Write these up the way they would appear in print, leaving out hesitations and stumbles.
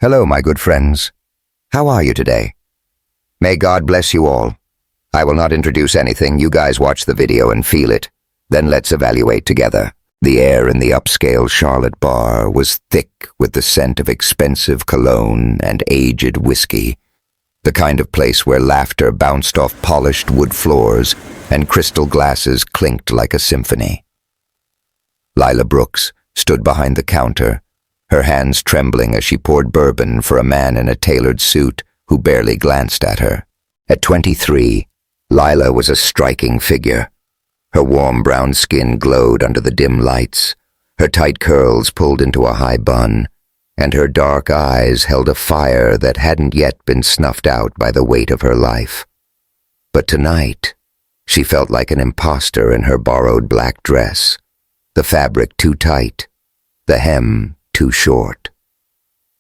Hello, my good friends. How are you today? May God bless you all. I will not introduce anything. You guys watch the video and feel it. Then let's evaluate together. The air in the upscale Charlotte bar was thick with the scent of expensive cologne and aged whiskey. The kind of place where laughter bounced off polished wood floors and crystal glasses clinked like a symphony. Lila Brooks stood behind the counter, her hands trembling as she poured bourbon for a man in a tailored suit who barely glanced at her. At 23, Lila was a striking figure. Her warm brown skin glowed under the dim lights, her tight curls pulled into a high bun, and her dark eyes held a fire that hadn't yet been snuffed out by the weight of her life. But tonight, she felt like an imposter in her borrowed black dress, the fabric too tight, the hem too short.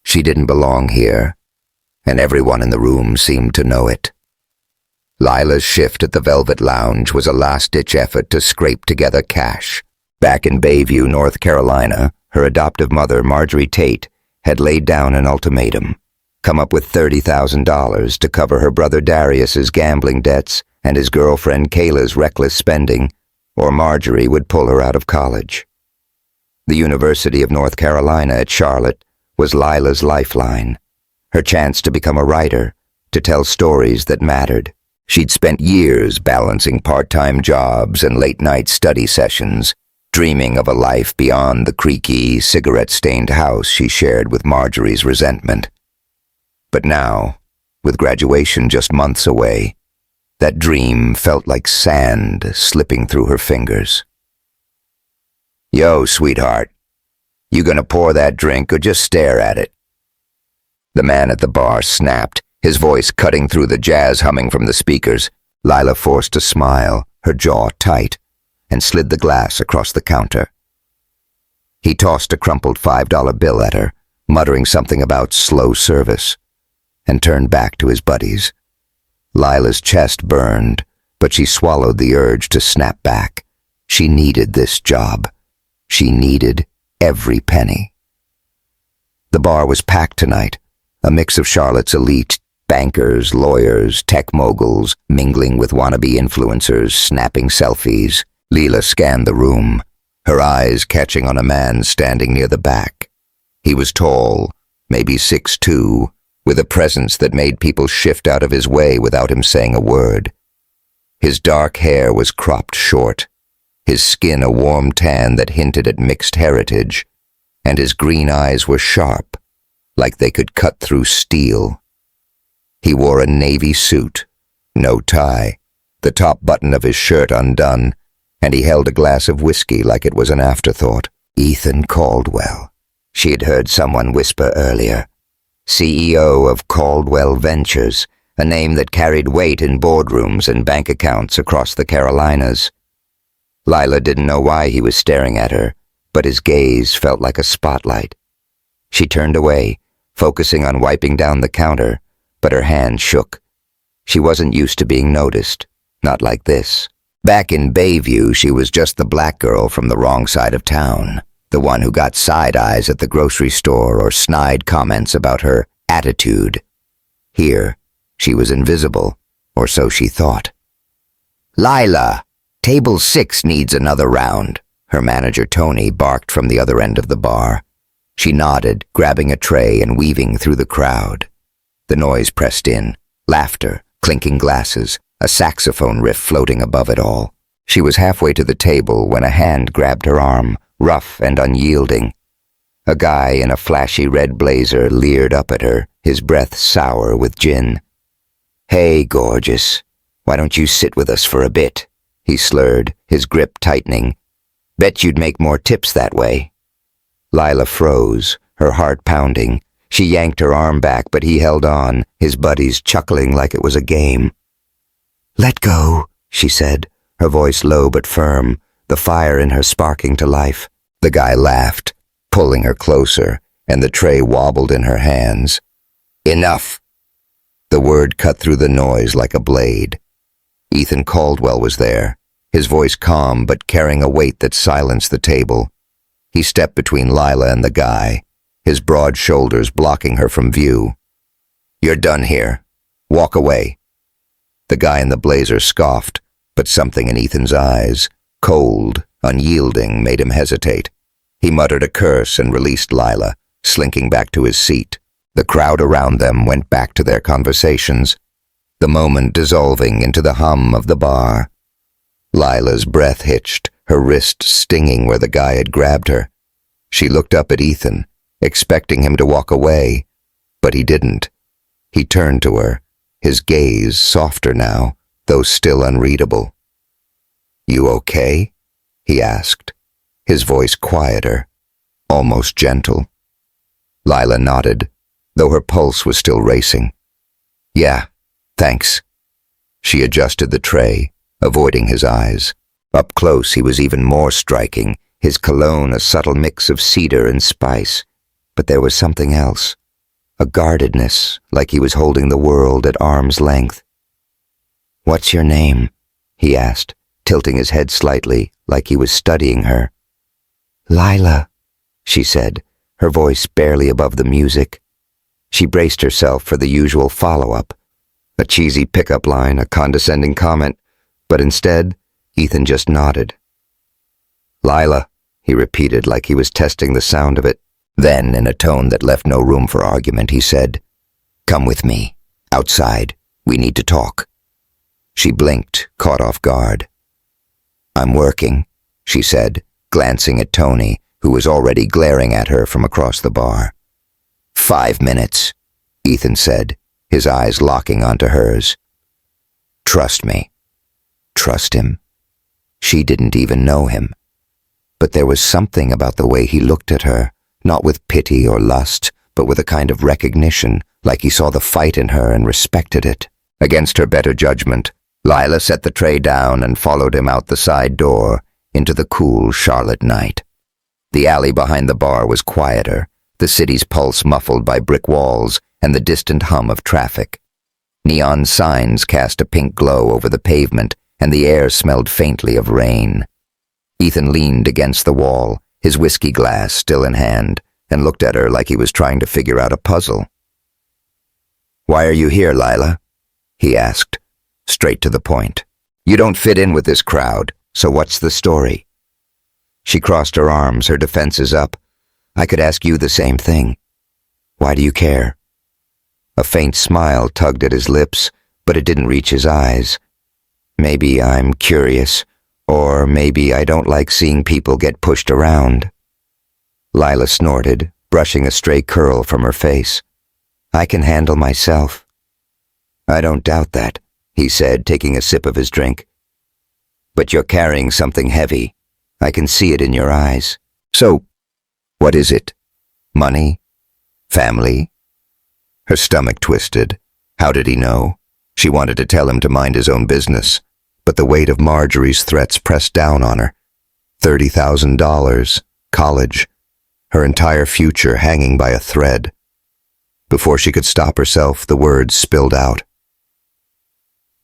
She didn't belong here, and everyone in the room seemed to know it. Lila's shift at the Velvet Lounge was a last-ditch effort to scrape together cash. Back in Bayview, North Carolina, her adoptive mother, Marjorie Tate, had laid down an ultimatum. Come up with $30,000 to cover her brother Darius's gambling debts and his girlfriend Kayla's reckless spending, or Marjorie would pull her out of college. The University of North Carolina at Charlotte was Lila's lifeline, her chance to become a writer, to tell stories that mattered. She'd spent years balancing part-time jobs and late-night study sessions, dreaming of a life beyond the creaky, cigarette-stained house she shared with Marjorie's resentment. But now, with graduation just months away, that dream felt like sand slipping through her fingers. "Yo, sweetheart, you gonna pour that drink or just stare at it?" The man at the bar snapped, his voice cutting through the jazz humming from the speakers. Lila forced a smile, her jaw tight, and slid the glass across the counter. He tossed a crumpled $5 bill at her, muttering something about slow service, and turned back to his buddies. Lila's chest burned, but she swallowed the urge to snap back. She needed this job. She needed every penny. The bar was packed tonight, a mix of Charlotte's elite, bankers, lawyers, tech moguls, mingling with wannabe influencers, snapping selfies. Lila scanned the room, her eyes catching on a man standing near the back. He was tall, maybe 6'2", with a presence that made people shift out of his way without him saying a word. His dark hair was cropped short, his skin a warm tan that hinted at mixed heritage, and his green eyes were sharp, like they could cut through steel. He wore a navy suit, no tie, the top button of his shirt undone, and he held a glass of whiskey like it was an afterthought. Ethan Caldwell, she had heard someone whisper earlier. CEO of Caldwell Ventures, a name that carried weight in boardrooms and bank accounts across the Carolinas. Lila didn't know why he was staring at her, but his gaze felt like a spotlight. She turned away, focusing on wiping down the counter, but her hand shook. She wasn't used to being noticed, not like this. Back in Bayview, she was just the black girl from the wrong side of town, the one who got side eyes at the grocery store or snide comments about her attitude. Here, she was invisible, or so she thought. "Lila, table 6 needs another round," her manager Tony barked from the other end of the bar. She nodded, grabbing a tray and weaving through the crowd. The noise pressed in, laughter, clinking glasses, a saxophone riff floating above it all. She was halfway to the table when a hand grabbed her arm, rough and unyielding. A guy in a flashy red blazer leered up at her, his breath sour with gin. "Hey, gorgeous, why don't you sit with us for a bit?" he slurred, his grip tightening. "Bet you'd make more tips that way." Lila froze, her heart pounding. She yanked her arm back, but he held on, his buddies chuckling like it was a game. "Let go," she said, her voice low but firm, the fire in her sparking to life. The guy laughed, pulling her closer, and the tray wobbled in her hands. "Enough!" The word cut through the noise like a blade. Ethan Caldwell was there, his voice calm but carrying a weight that silenced the table. He stepped between Lila and the guy, his broad shoulders blocking her from view. "You're done here. Walk away." The guy in the blazer scoffed, but something in Ethan's eyes, cold, unyielding, made him hesitate. He muttered a curse and released Lila, slinking back to his seat. The crowd around them went back to their conversations, the moment dissolving into the hum of the bar. Lila's breath hitched, her wrist stinging where the guy had grabbed her. She looked up at Ethan, expecting him to walk away, but he didn't. He turned to her, his gaze softer now, though still unreadable. "You okay?" he asked, his voice quieter, almost gentle. Lila nodded, though her pulse was still racing. "Yeah, thanks." She adjusted the tray, avoiding his eyes. Up close he was even more striking, his cologne a subtle mix of cedar and spice. But there was something else, a guardedness, like he was holding the world at arm's length. "What's your name?" he asked, tilting his head slightly, like he was studying her. "Lila," she said, her voice barely above the music. She braced herself for the usual follow-up, a cheesy pickup line, a condescending comment, but instead, Ethan just nodded. "Lila," he repeated like he was testing the sound of it. Then, in a tone that left no room for argument, he said, "Come with me. Outside. We need to talk." She blinked, caught off guard. "I'm working," she said, glancing at Tony, who was already glaring at her from across the bar. "5 minutes," Ethan said, his eyes locking onto hers. "Trust me." Trust him. She didn't even know him. But there was something about the way he looked at her, not with pity or lust, but with a kind of recognition, like he saw the fight in her and respected it. Against her better judgment, Lila set the tray down and followed him out the side door into the cool Charlotte night. The alley behind the bar was quieter, the city's pulse muffled by brick walls and the distant hum of traffic. Neon signs cast a pink glow over the pavement, and the air smelled faintly of rain. Ethan leaned against the wall, his whiskey glass still in hand, and looked at her like he was trying to figure out a puzzle. "Why are you here, Lila?" he asked, straight to the point. "You don't fit in with this crowd, so what's the story?" She crossed her arms, her defenses up. "I could ask you the same thing. Why do you care?" A faint smile tugged at his lips, but it didn't reach his eyes. "Maybe I'm curious, or maybe I don't like seeing people get pushed around." Lila snorted, brushing a stray curl from her face. "I can handle myself." "I don't doubt that," he said, taking a sip of his drink. "But you're carrying something heavy. I can see it in your eyes. So, what is it? Money? Family?" Her stomach twisted. How did he know? She wanted to tell him to mind his own business, but the weight of Marjorie's threats pressed down on her. $30,000, college, her entire future hanging by a thread. Before she could stop herself, the words spilled out.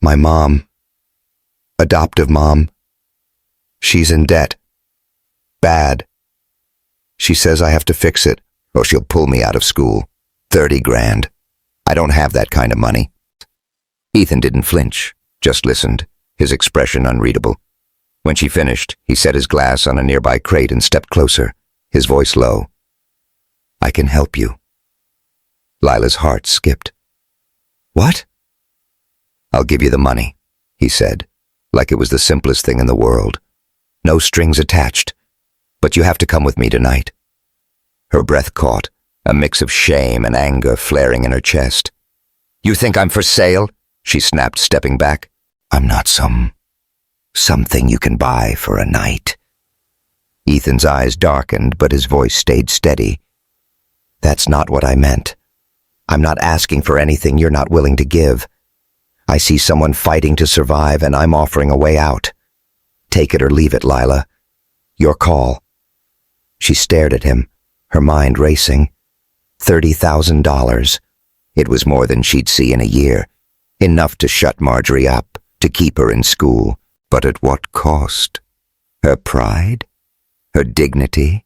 "My mom. Adoptive mom. She's in debt. Bad. She says I have to fix it, or she'll pull me out of school. 30 grand. I don't have that kind of money." Ethan didn't flinch, just listened, his expression unreadable. When she finished, he set his glass on a nearby crate and stepped closer, his voice low. "I can help you." Lila's heart skipped. "What?" "I'll give you the money," he said, like it was the simplest thing in the world. "No strings attached, but you have to come with me tonight." Her breath caught, a mix of shame and anger flaring in her chest. "You think I'm for sale?" she snapped, stepping back. "I'm not something you can buy for a night." Ethan's eyes darkened, but his voice stayed steady. "That's not what I meant. I'm not asking for anything you're not willing to give. I see someone fighting to survive, and I'm offering a way out. Take it or leave it, Lila. Your call." She stared at him, her mind racing. $30,000. It was more than she'd see in a year. Enough to shut Marjorie up, to keep her in school. But at what cost? Her pride? Her dignity?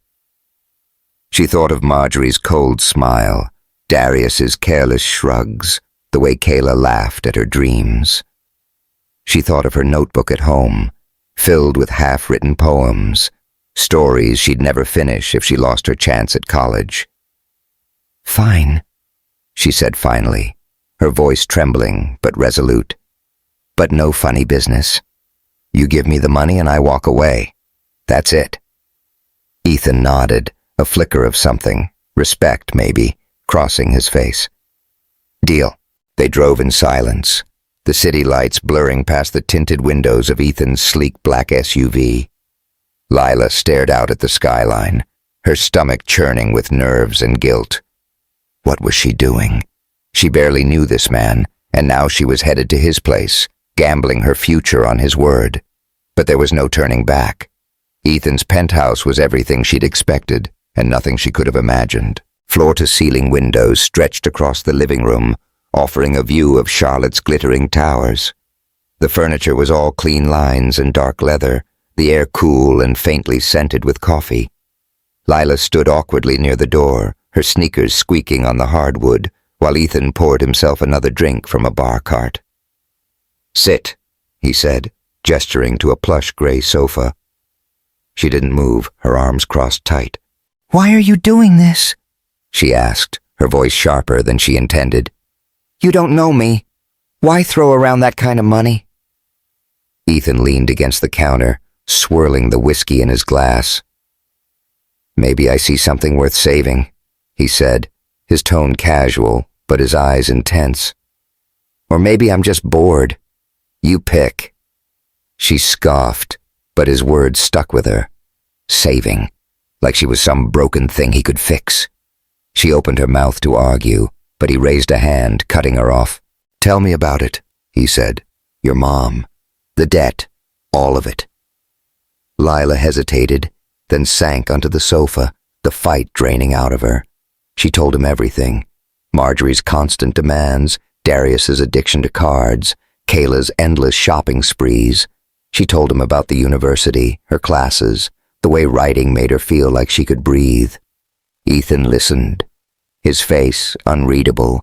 She thought of Marjorie's cold smile, Darius's careless shrugs, the way Kayla laughed at her dreams. She thought of her notebook at home, filled with half-written poems, stories she'd never finish if she lost her chance at college. "Fine," she said finally, her voice trembling but resolute. "But no funny business. You give me the money and I walk away. That's it." Ethan nodded, a flicker of something, respect maybe, crossing his face. "Deal." They drove in silence, the city lights blurring past the tinted windows of Ethan's sleek black SUV. Lila stared out at the skyline, her stomach churning with nerves and guilt. What was she doing? She barely knew this man, and now she was headed to his place, gambling her future on his word. But there was no turning back. Ethan's penthouse was everything she'd expected, and nothing she could have imagined. Floor-to-ceiling windows stretched across the living room, offering a view of Charlotte's glittering towers. The furniture was all clean lines and dark leather, the air cool and faintly scented with coffee. Lila stood awkwardly near the door, her sneakers squeaking on the hardwood, while Ethan poured himself another drink from a bar cart. "Sit," he said, gesturing to a plush gray sofa. She didn't move, her arms crossed tight. "Why are you doing this?" she asked, her voice sharper than she intended. "You don't know me. Why throw around that kind of money?" Ethan leaned against the counter, swirling the whiskey in his glass. "Maybe I see something worth saving," he said, his tone casual, but his eyes intense. "Or maybe I'm just bored. You pick." She scoffed, but his words stuck with her. Saving, like she was some broken thing he could fix. She opened her mouth to argue, but he raised a hand, cutting her off. "Tell me about it," he said. "Your mom. The debt. All of it." Lila hesitated, then sank onto the sofa, the fight draining out of her. She told him everything. Marjorie's constant demands, Darius's addiction to cards, Kayla's endless shopping sprees. She told him about the university, her classes, the way writing made her feel like she could breathe. Ethan listened, his face unreadable,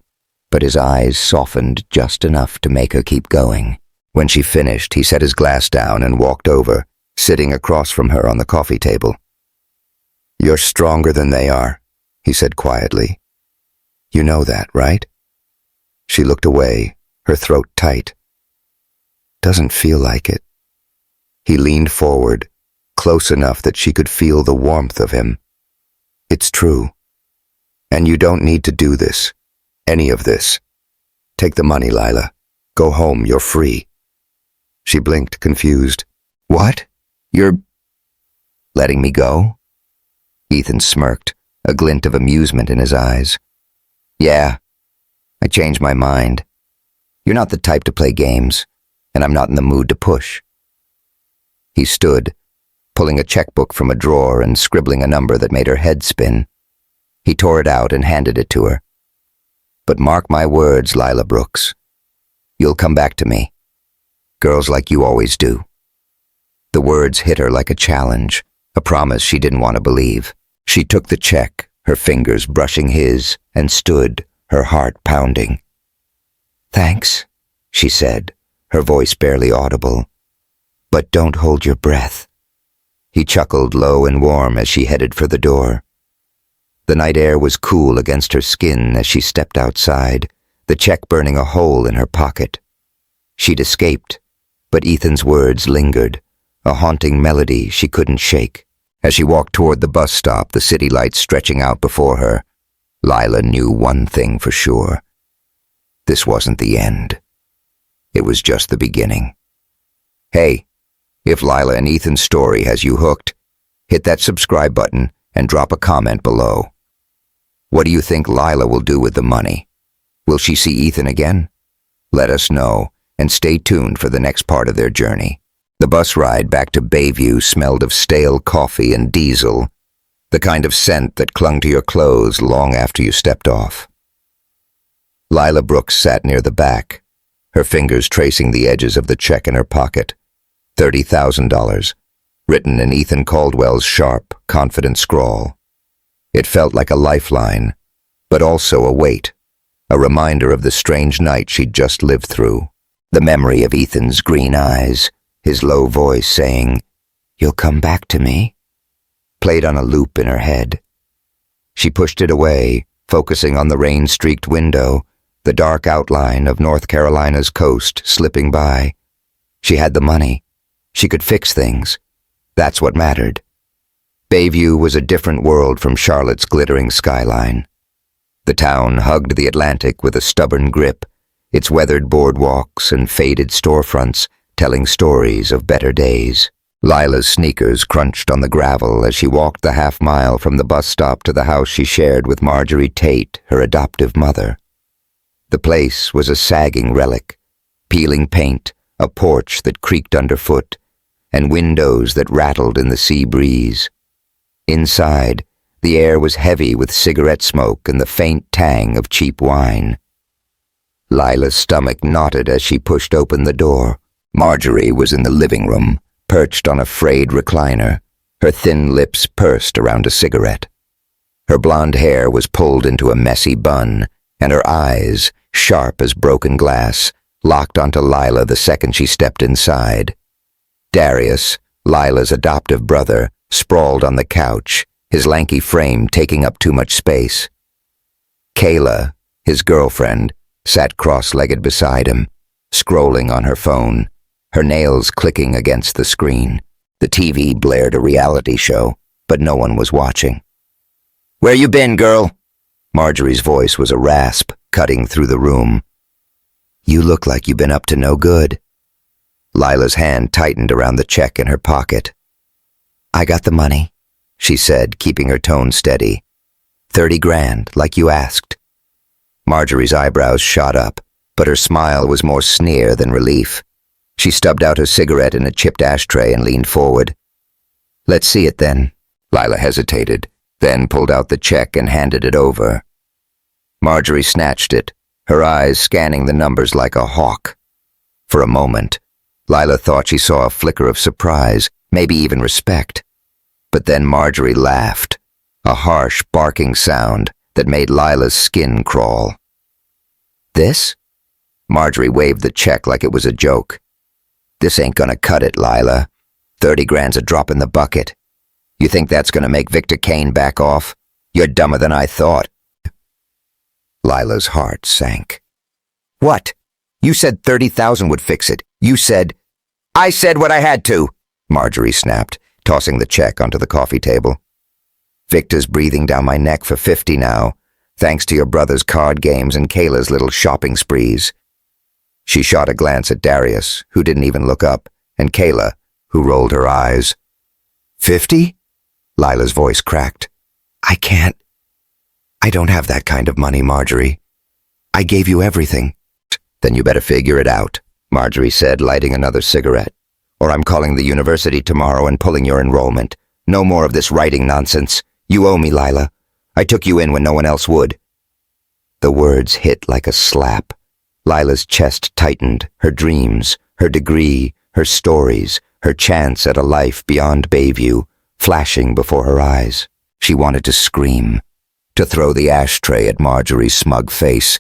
but his eyes softened just enough to make her keep going. When she finished, he set his glass down and walked over, sitting across from her on the coffee table. "You're stronger than they are," he said quietly. "You know that, right?" She looked away, her throat tight. "Doesn't feel like it." He leaned forward, close enough that she could feel the warmth of him. "It's true. And you don't need to do this. Any of this. Take the money, Lila. Go home, you're free." She blinked, confused. "What? You're letting me go?" Ethan smirked, a glint of amusement in his eyes. "Yeah, I changed my mind. You're not the type to play games, and I'm not in the mood to push." He stood, pulling a checkbook from a drawer and scribbling a number that made her head spin. He tore it out and handed it to her. "But mark my words, Lila Brooks. You'll come back to me. Girls like you always do." The words hit her like a challenge, a promise she didn't want to believe. She took the check, her fingers brushing his, and stood, her heart pounding. "Thanks," she said, her voice barely audible. "But don't hold your breath." He chuckled low and warm as she headed for the door. The night air was cool against her skin as she stepped outside, the check burning a hole in her pocket. She'd escaped, but Ethan's words lingered, a haunting melody she couldn't shake. As she walked toward the bus stop, the city lights stretching out before her, Lila knew one thing for sure. This wasn't the end. It was just the beginning. Hey, if Lila and Ethan's story has you hooked, hit that subscribe button and drop a comment below. What do you think Lila will do with the money? Will she see Ethan again? Let us know, and stay tuned for the next part of their journey. The bus ride back to Bayview smelled of stale coffee and diesel, the kind of scent that clung to your clothes long after you stepped off. Lila Brooks sat near the back, her fingers tracing the edges of the check in her pocket. $30,000, written in Ethan Caldwell's sharp, confident scrawl. It felt like a lifeline, but also a weight, a reminder of the strange night she'd just lived through. The memory of Ethan's green eyes, his low voice saying, "You'll come back to me," played on a loop in her head. She pushed it away, focusing on the rain-streaked window, the dark outline of North Carolina's coast slipping by. She had the money. She could fix things. That's what mattered. Bayview was a different world from Charlotte's glittering skyline. The town hugged the Atlantic with a stubborn grip, its weathered boardwalks and faded storefronts telling stories of better days. Lila's sneakers crunched on the gravel as she walked the half-mile from the bus stop to the house she shared with Marjorie Tate, her adoptive mother. The place was a sagging relic, peeling paint, a porch that creaked underfoot, and windows that rattled in the sea breeze. Inside, the air was heavy with cigarette smoke and the faint tang of cheap wine. Lila's stomach knotted as she pushed open the door. Marjorie was in the living room, perched on a frayed recliner, her thin lips pursed around a cigarette. Her blonde hair was pulled into a messy bun, and her eyes, sharp as broken glass, locked onto Lila the second she stepped inside. Darius, Lila's adoptive brother, sprawled on the couch, his lanky frame taking up too much space. Kayla, his girlfriend, sat cross-legged beside him, scrolling on her phone, her nails clicking against the screen. The TV blared a reality show, but no one was watching. "Where you been, girl?" Marjorie's voice was a rasp, cutting through the room. "You look like you've been up to no good." Lila's hand tightened around the check in her pocket. "I got the money," she said, keeping her tone steady. 30 grand, like you asked." Marjorie's eyebrows shot up, but her smile was more sneer than relief. She stubbed out her cigarette in a chipped ashtray and leaned forward. "Let's see it then." Lila hesitated, then pulled out the check and handed it over. Marjorie snatched it, her eyes scanning the numbers like a hawk. For a moment, Lila thought she saw a flicker of surprise, maybe even respect. But then Marjorie laughed, a harsh, barking sound that made Lila's skin crawl. "This?" Marjorie waved the check like it was a joke. "This ain't gonna cut it, Lila. 30 grand's a drop in the bucket. You think that's gonna make Victor Kane back off? You're dumber than I thought." Lila's heart sank. "What? You said 30,000 would fix it. You said—" "I said what I had to," Marjorie snapped, tossing the check onto the coffee table. "Victor's breathing down my neck for 50 now, thanks to your brother's card games and Kayla's little shopping sprees." She shot a glance at Darius, who didn't even look up, and Kayla, who rolled her eyes. 50? Lila's voice cracked. "I can't. I don't have that kind of money, Marjorie. I gave you everything." "Then you better figure it out," Marjorie said, lighting another cigarette. "Or I'm calling the university tomorrow and pulling your enrollment. No more of this writing nonsense. You owe me, Lila. I took you in when no one else would." The words hit like a slap. Lila's chest tightened, her dreams, her degree, her stories, her chance at a life beyond Bayview, flashing before her eyes. She wanted to scream, to throw the ashtray at Marjorie's smug face,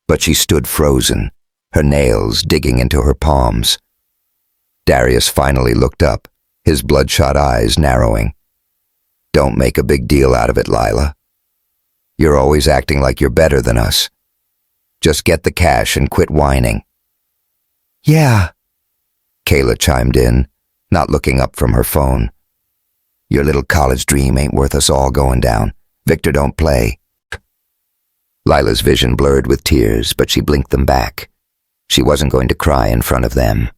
but she stood frozen, her nails digging into her palms. Darius finally looked up, his bloodshot eyes narrowing. "Don't make a big deal out of it, Lila. You're always acting like you're better than us. Just get the cash and quit whining." "Yeah," Kayla chimed in, not looking up from her phone. "Your little college dream ain't worth us all going down. Victor don't play." Lila's vision blurred with tears, but she blinked them back. She wasn't going to cry in front of them.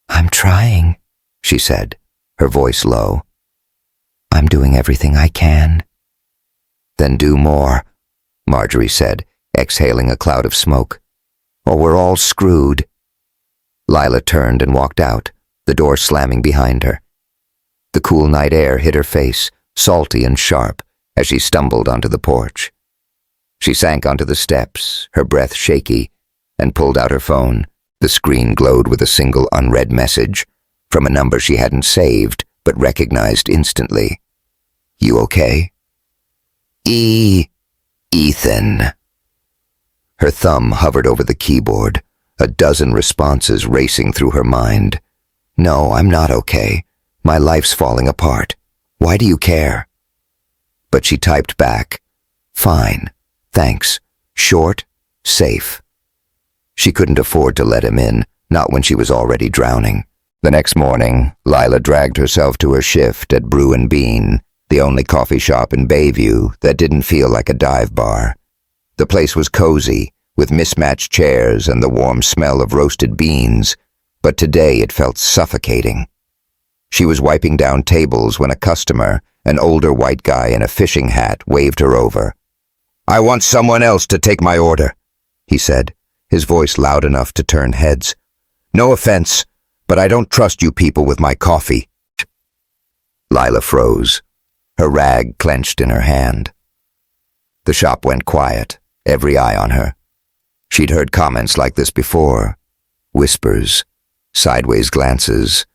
"I'm trying," she said, her voice low. "I'm doing everything I can." "Then do more," Marjorie said, exhaling a cloud of smoke. "Or we're all screwed." Lila turned and walked out, the door slamming behind her. The cool night air hit her face, salty and sharp, as she stumbled onto the porch. She sank onto the steps, her breath shaky, and pulled out her phone. The screen glowed with a single unread message, from a number she hadn't saved, but recognized instantly. "You okay?" Ethan. Her thumb hovered over the keyboard, a dozen responses racing through her mind. No, I'm not okay. My life's falling apart. Why do you care? But she typed back, fine, thanks, short, safe. She couldn't afford to let him in, not when she was already drowning. The next morning, Lila dragged herself to her shift at Brew and Bean, the only coffee shop in Bayview that didn't feel like a dive bar. The place was cozy, with mismatched chairs and the warm smell of roasted beans, but today it felt suffocating. She was wiping down tables when a customer, an older white guy in a fishing hat, waved her over. "I want someone else to take my order," he said, his voice loud enough to turn heads. "No offense, but I don't trust you people with my coffee." Lila froze, her rag clenched in her hand. The shop went quiet, every eye on her. She'd heard comments like this before, whispers, sideways glances,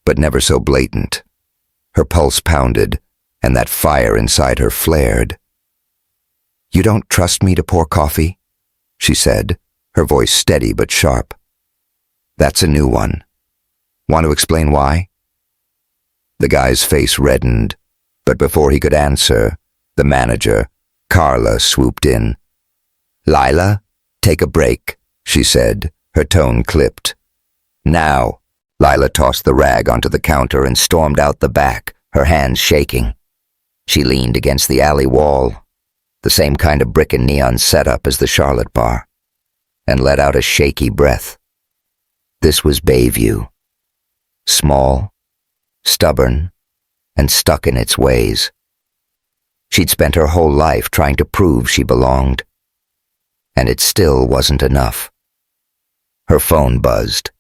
but never so blatant. Her pulse pounded, and that fire inside her flared. "You don't trust me to pour coffee?" she said, her voice steady but sharp. "That's a new one. Want to explain why?" The guy's face reddened, but before he could answer, the manager, Carla, swooped in. "Lila, take a break," she said, her tone clipped. "Now." Lila tossed the rag onto the counter and stormed out the back, her hands shaking. She leaned against the alley wall, the same kind of brick and neon setup as the Charlotte bar, and let out a shaky breath. This was Bayview. Small, stubborn, and stuck in its ways. She'd spent her whole life trying to prove she belonged. And it still wasn't enough. Her phone buzzed.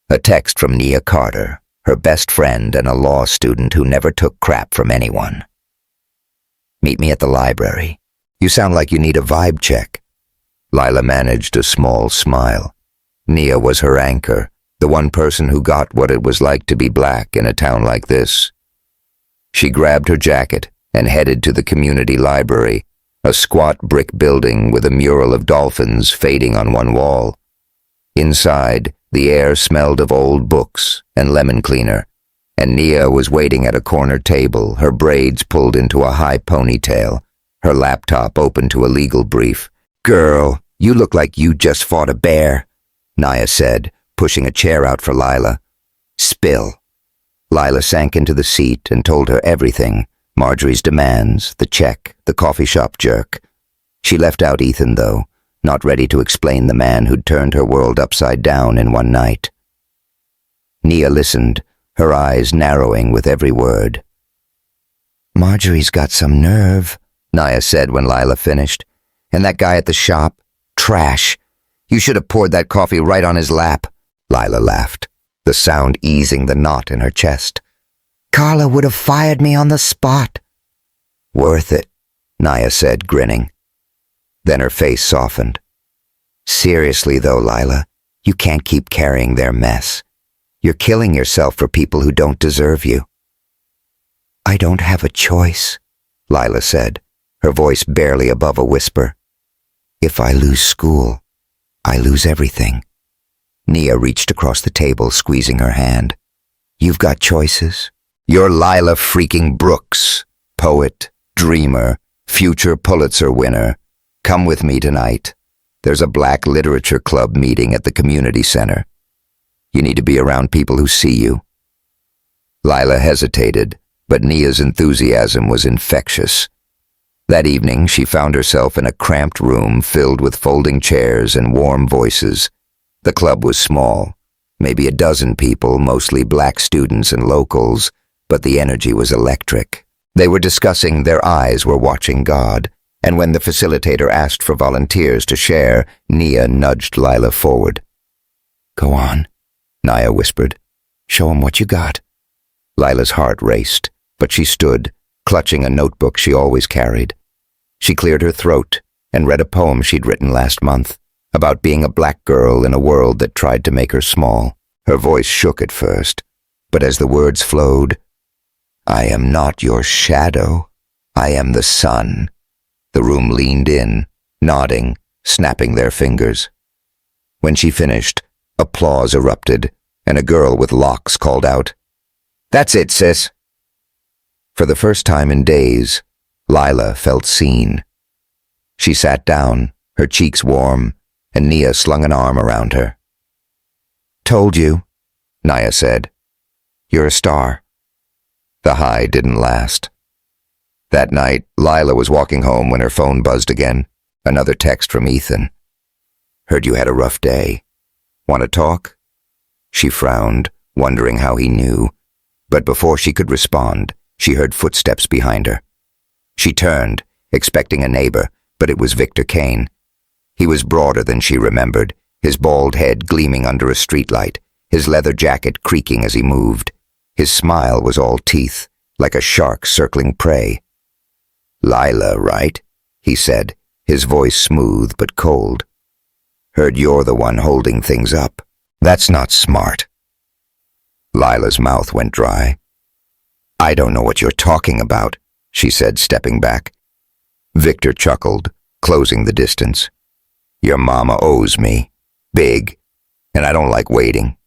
A text from Nia Carter, her best friend and a law student who never took crap from anyone. "Meet me at the library. You sound like you need a vibe check." Lila managed a small smile. Nia was her anchor, the one person who got what it was like to be black in a town like this. She grabbed her jacket and headed to the community library, a squat brick building with a mural of dolphins fading on one wall. Inside, the air smelled of old books and lemon cleaner, and Nia was waiting at a corner table, her braids pulled into a high ponytail, her laptop open to a legal brief. "Girl, you look like you just fought a bear," Nia said, pushing a chair out for Lila. "Spill." Lila sank into the seat and told her everything, Marjorie's demands, the check, the coffee shop jerk. She left out Ethan, though, not ready to explain the man who'd turned her world upside down in one night. Nia listened, her eyes narrowing with every word. "Marjorie's got some nerve," Nia said when Lila finished. "And that guy at the shop? Trash. You should have poured that coffee right on his lap." Lila laughed, the sound easing the knot in her chest. "Carla would have fired me on the spot." "Worth it," Nia said, grinning. Then her face softened. "Seriously though, Lila, you can't keep carrying their mess. You're killing yourself for people who don't deserve you." "I don't have a choice," Lila said, her voice barely above a whisper. "If I lose school, I lose everything." Nia reached across the table, squeezing her hand. "You've got choices. You're Lila freaking Brooks, poet, dreamer, future Pulitzer winner. Come with me tonight. There's a Black Literature Club meeting at the community center. You need to be around people who see you." Lila hesitated, but Nia's enthusiasm was infectious. That evening, she found herself in a cramped room filled with folding chairs and warm voices. The club was small, maybe a dozen people, mostly black students and locals, but the energy was electric. They were discussing Their Eyes Were Watching God, and when the facilitator asked for volunteers to share, Nia nudged Lila forward. "Go on," Nia whispered. "Show 'em what you got." Lila's heart raced, but she stood, clutching a notebook she always carried. She cleared her throat and read a poem she'd written last month, about being a black girl in a world that tried to make her small. Her voice shook at first, but as the words flowed, "I am not your shadow. I am the sun. The room leaned in, nodding, snapping their fingers. When she finished, applause erupted, and a girl with locks called out, "That's it, sis." For the first time in days, Lila felt seen. She sat down, her cheeks warm, and Nia slung an arm around her. "Told you," Nia said. "You're a star." The high didn't last. That night, Lila was walking home when her phone buzzed again. Another text from Ethan. "Heard you had a rough day. Want to talk?" She frowned, wondering how he knew. But before she could respond, she heard footsteps behind her. She turned, expecting a neighbor, but it was Victor Kane. He was broader than she remembered, his bald head gleaming under a streetlight, his leather jacket creaking as he moved. His smile was all teeth, like a shark circling prey. "Lila, right?" he said, his voice smooth but cold. "Heard you're the one holding things up. That's not smart." Lila's mouth went dry. "I don't know what you're talking about," she said, stepping back. Victor chuckled, closing the distance. "Your mama owes me. Big. And I don't like waiting.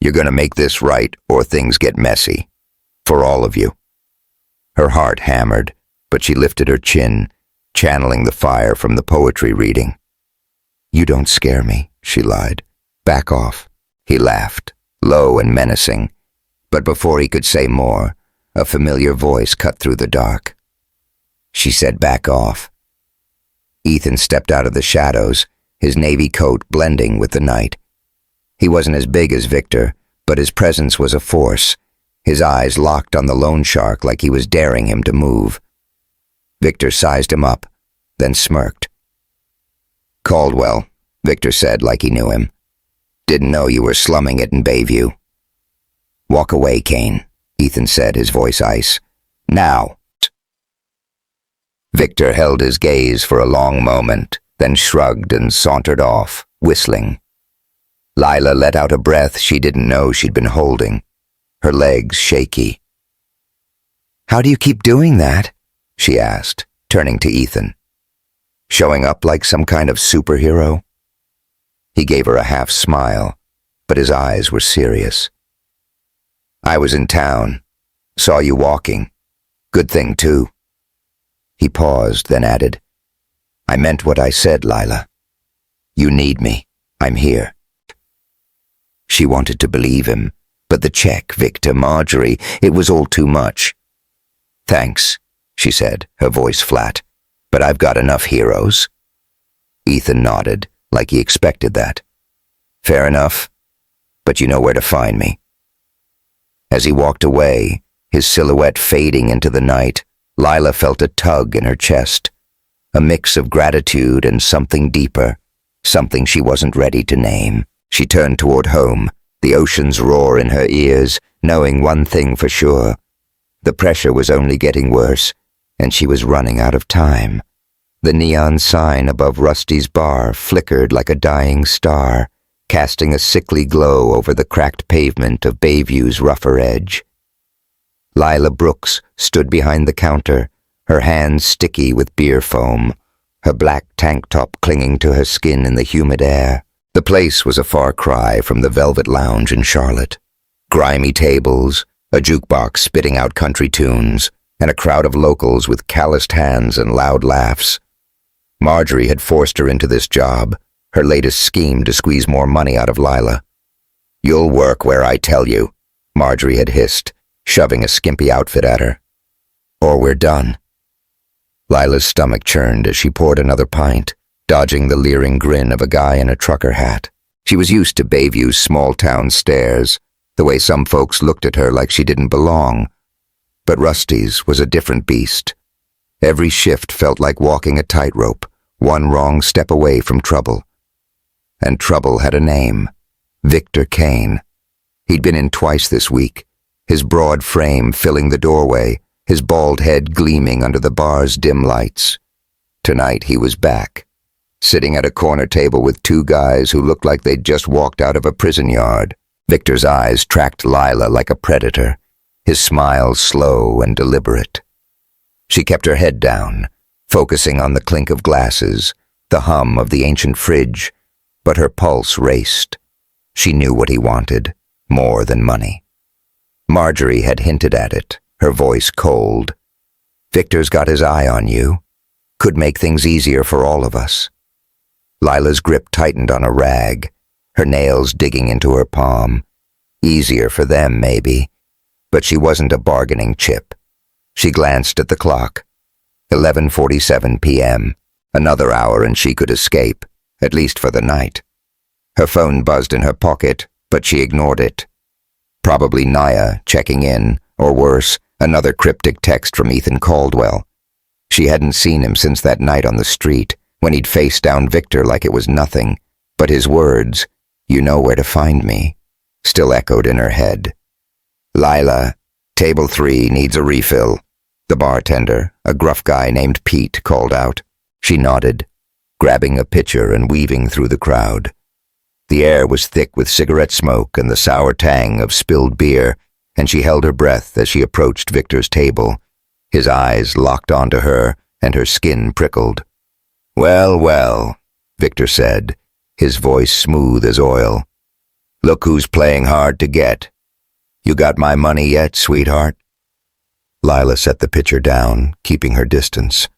You're gonna make this right or things get messy. For all of you." Her heart hammered, but she lifted her chin, channeling the fire from the poetry reading. "You don't scare me," she lied. "Back off." He laughed, low and menacing, but before he could say more, a familiar voice cut through the dark. She said, "Back off." Ethan stepped out of the shadows, his navy coat blending with the night. He wasn't as big as Victor, but his presence was a force, his eyes locked on the loan shark like he was daring him to move. Victor sized him up, then smirked. "Caldwell," Victor said like he knew him. "Didn't know you were slumming it in Bayview." "Walk away, Kane," Ethan said, his voice ice. "Now." Victor held his gaze for a long moment, then shrugged and sauntered off, whistling. Lila let out a breath she didn't know she'd been holding, her legs shaky. "How do you keep doing that?" she asked, turning to Ethan. "Showing up like some kind of superhero?" He gave her a half smile, but his eyes were serious. "I was in town. Saw you walking. Good thing, too." He paused, then added, "I meant what I said, Lila. You need me. I'm here." She wanted to believe him, but the check, Victor, Marjorie, it was all too much. "Thanks," she said, her voice flat, "but I've got enough heroes." Ethan nodded, like he expected that. "Fair enough, but you know where to find me." As he walked away, his silhouette fading into the night, Lila felt a tug in her chest, a mix of gratitude and something deeper, something she wasn't ready to name. She turned toward home, the ocean's roar in her ears, knowing one thing for sure. The pressure was only getting worse, and she was running out of time. The neon sign above Rusty's bar flickered like a dying star, casting a sickly glow over the cracked pavement of Bayview's rougher edge. Lila Brooks stood behind the counter, her hands sticky with beer foam, her black tank top clinging to her skin in the humid air. The place was a far cry from the Velvet Lounge in Charlotte. Grimy tables, a jukebox spitting out country tunes, and a crowd of locals with calloused hands and loud laughs. Marjorie had forced her into this job, her latest scheme to squeeze more money out of Lila. "You'll work where I tell you," Marjorie had hissed, shoving a skimpy outfit at her. "Or we're done." Lila's stomach churned as she poured another pint, dodging the leering grin of a guy in a trucker hat. She was used to Bayview's small-town stares, the way some folks looked at her like she didn't belong. But Rusty's was a different beast. Every shift felt like walking a tightrope, one wrong step away from trouble. And trouble had a name, Victor Kane. He'd been in twice this week, his broad frame filling the doorway, his bald head gleaming under the bar's dim lights. Tonight he was back, sitting at a corner table with two guys who looked like they'd just walked out of a prison yard. Victor's eyes tracked Lila like a predator, his smile slow and deliberate. She kept her head down, focusing on the clink of glasses, the hum of the ancient fridge, but her pulse raced. She knew what he wanted, more than money. Marjorie had hinted at it, her voice cold. Victor's got his eye on you. Could make things easier for all of us. Lila's grip tightened on a rag, her nails digging into her palm. Easier for them, maybe, but she wasn't a bargaining chip. She glanced at the clock. 11:47 p.m. Another hour and she could escape, at least for the night. Her phone buzzed in her pocket, but she ignored it. Probably Naya checking in, or worse, another cryptic text from Ethan Caldwell. She hadn't seen him since that night on the street, when he'd faced down Victor like it was nothing, but his words, "You know where to find me," still echoed in her head. "Lila, table 3 needs a refill," the bartender, a gruff guy named Pete, called out. She nodded, grabbing a pitcher and weaving through the crowd. The air was thick with cigarette smoke and the sour tang of spilled beer, and she held her breath as she approached Victor's table. His eyes locked onto her, and her skin prickled. "Well, well," Victor said, his voice smooth as oil. "Look who's playing hard to get. You got my money yet, sweetheart?" Lila set the pitcher down, keeping her distance.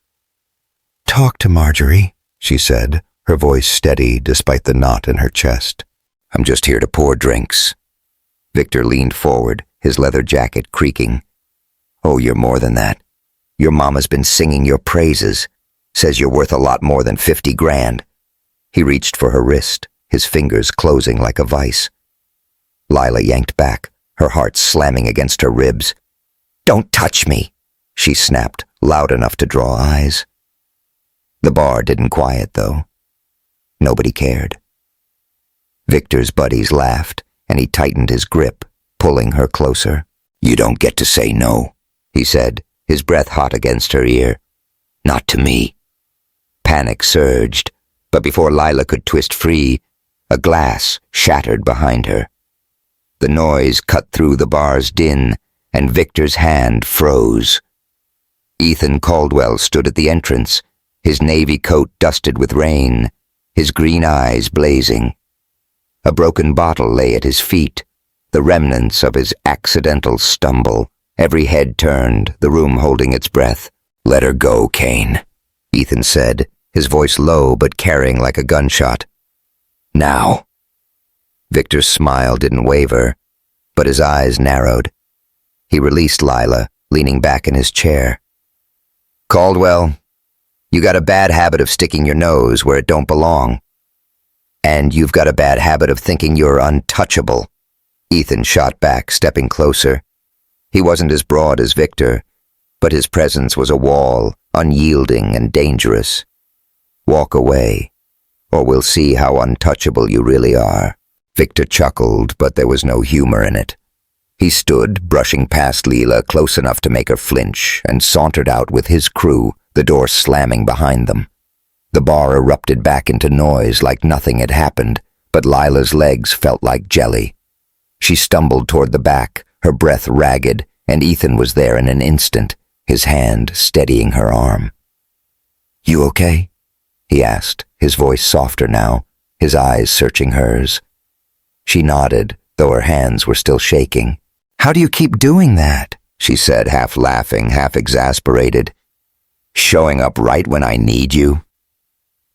"Talk to Marjorie," she said, her voice steady despite the knot in her chest. "I'm just here to pour drinks." Victor leaned forward, his leather jacket creaking. "Oh, you're more than that. Your mama's been singing your praises. Says you're worth a lot more than 50 grand. He reached for her wrist, his fingers closing like a vice. Lila yanked back, her heart slamming against her ribs. "Don't touch me," she snapped, loud enough to draw eyes. The bar didn't quiet, though. Nobody cared. Victor's buddies laughed, and he tightened his grip, pulling her closer. "You don't get to say no," he said, his breath hot against her ear. "Not to me." Panic surged, but before Lila could twist free, a glass shattered behind her. The noise cut through the bar's din, and Victor's hand froze. Ethan Caldwell stood at the entrance, his navy coat dusted with rain, his green eyes blazing. A broken bottle lay at his feet, the remnants of his accidental stumble. Every head turned, the room holding its breath. "Let her go, Kane," Ethan said, his voice low but carrying like a gunshot. "Now." Victor's smile didn't waver, but his eyes narrowed. He released Lila, leaning back in his chair. "Caldwell, you got a bad habit of sticking your nose where it don't belong. And you've got a bad habit of thinking you're untouchable." Ethan shot back, stepping closer. He wasn't as broad as Victor, but his presence was a wall, unyielding and dangerous. "Walk away, or we'll see how untouchable you really are." Victor chuckled, but there was no humor in it. He stood, brushing past Lila close enough to make her flinch, and sauntered out with his crew, the door slamming behind them. The bar erupted back into noise like nothing had happened, but Lila's legs felt like jelly. She stumbled toward the back, her breath ragged, and Ethan was there in an instant, his hand steadying her arm. "You okay?" he asked, his voice softer now, his eyes searching hers. She nodded, though her hands were still shaking. "How do you keep doing that?" she said, half laughing, half exasperated. "Showing up right when I need you?"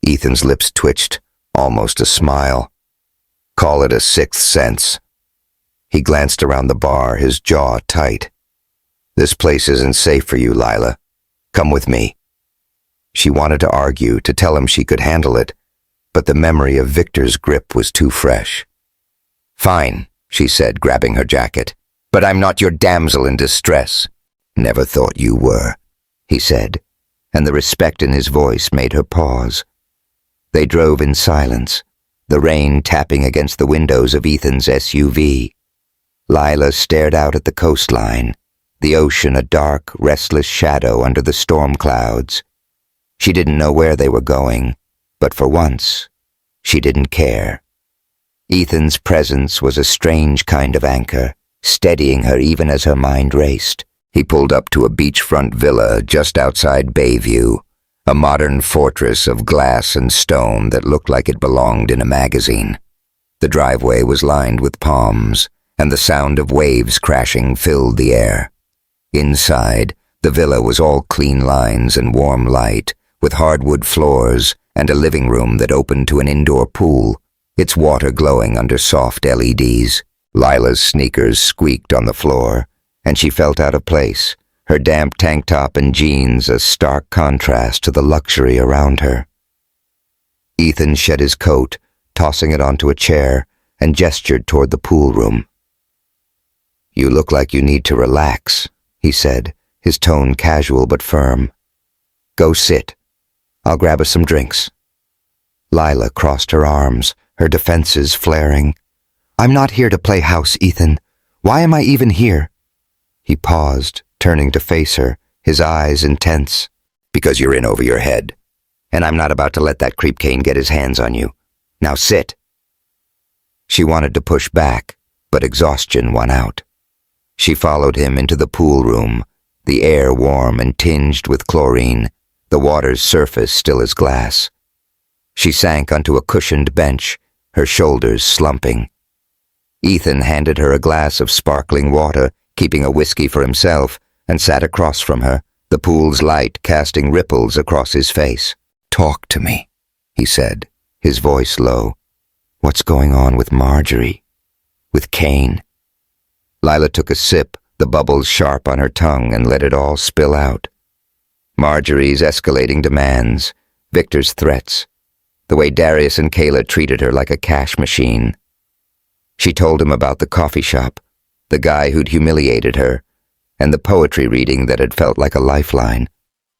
Ethan's lips twitched, almost a smile. "Call it a sixth sense." He glanced around the bar, his jaw tight. "This place isn't safe for you, Lila. Come with me." She wanted to argue, to tell him she could handle it, but the memory of Victor's grip was too fresh. "Fine," she said, grabbing her jacket, "but I'm not your damsel in distress." "Never thought you were," he said, and the respect in his voice made her pause. They drove in silence, the rain tapping against the windows of Ethan's SUV. Lila stared out at the coastline, the ocean a dark, restless shadow under the storm clouds. She didn't know where they were going, but for once, she didn't care. Ethan's presence was a strange kind of anchor, steadying her even as her mind raced. He pulled up to a beachfront villa just outside Bayview, a modern fortress of glass and stone that looked like it belonged in a magazine. The driveway was lined with palms, and the sound of waves crashing filled the air. Inside, the villa was all clean lines and warm light, with hardwood floors and a living room that opened to an indoor pool, its water glowing under soft LEDs. Lila's sneakers squeaked on the floor, and she felt out of place, her damp tank top and jeans a stark contrast to the luxury around her. Ethan shed his coat, tossing it onto a chair, and gestured toward the pool room. "You look like you need to relax," he said, his tone casual but firm. "Go sit. I'll grab us some drinks." Lila crossed her arms, her defenses flaring. "I'm not here to play house, Ethan. Why am I even here?" He paused, turning to face her, his eyes intense. "Because you're in over your head, and I'm not about to let that creep Kane get his hands on you. Now sit." She wanted to push back, but exhaustion won out. She followed him into the pool room, the air warm and tinged with chlorine, the water's surface still as glass. She sank onto a cushioned bench, her shoulders slumping. Ethan handed her a glass of sparkling water, keeping a whiskey for himself, and sat across from her, the pool's light casting ripples across his face. "Talk to me," he said, his voice low. "What's going on with Marjorie? With Kane?" Lila took a sip, the bubbles sharp on her tongue, and let it all spill out. Marjorie's escalating demands, Victor's threats, the way Darius and Kayla treated her like a cash machine. She told him about the coffee shop, the guy who'd humiliated her, and the poetry reading that had felt like a lifeline.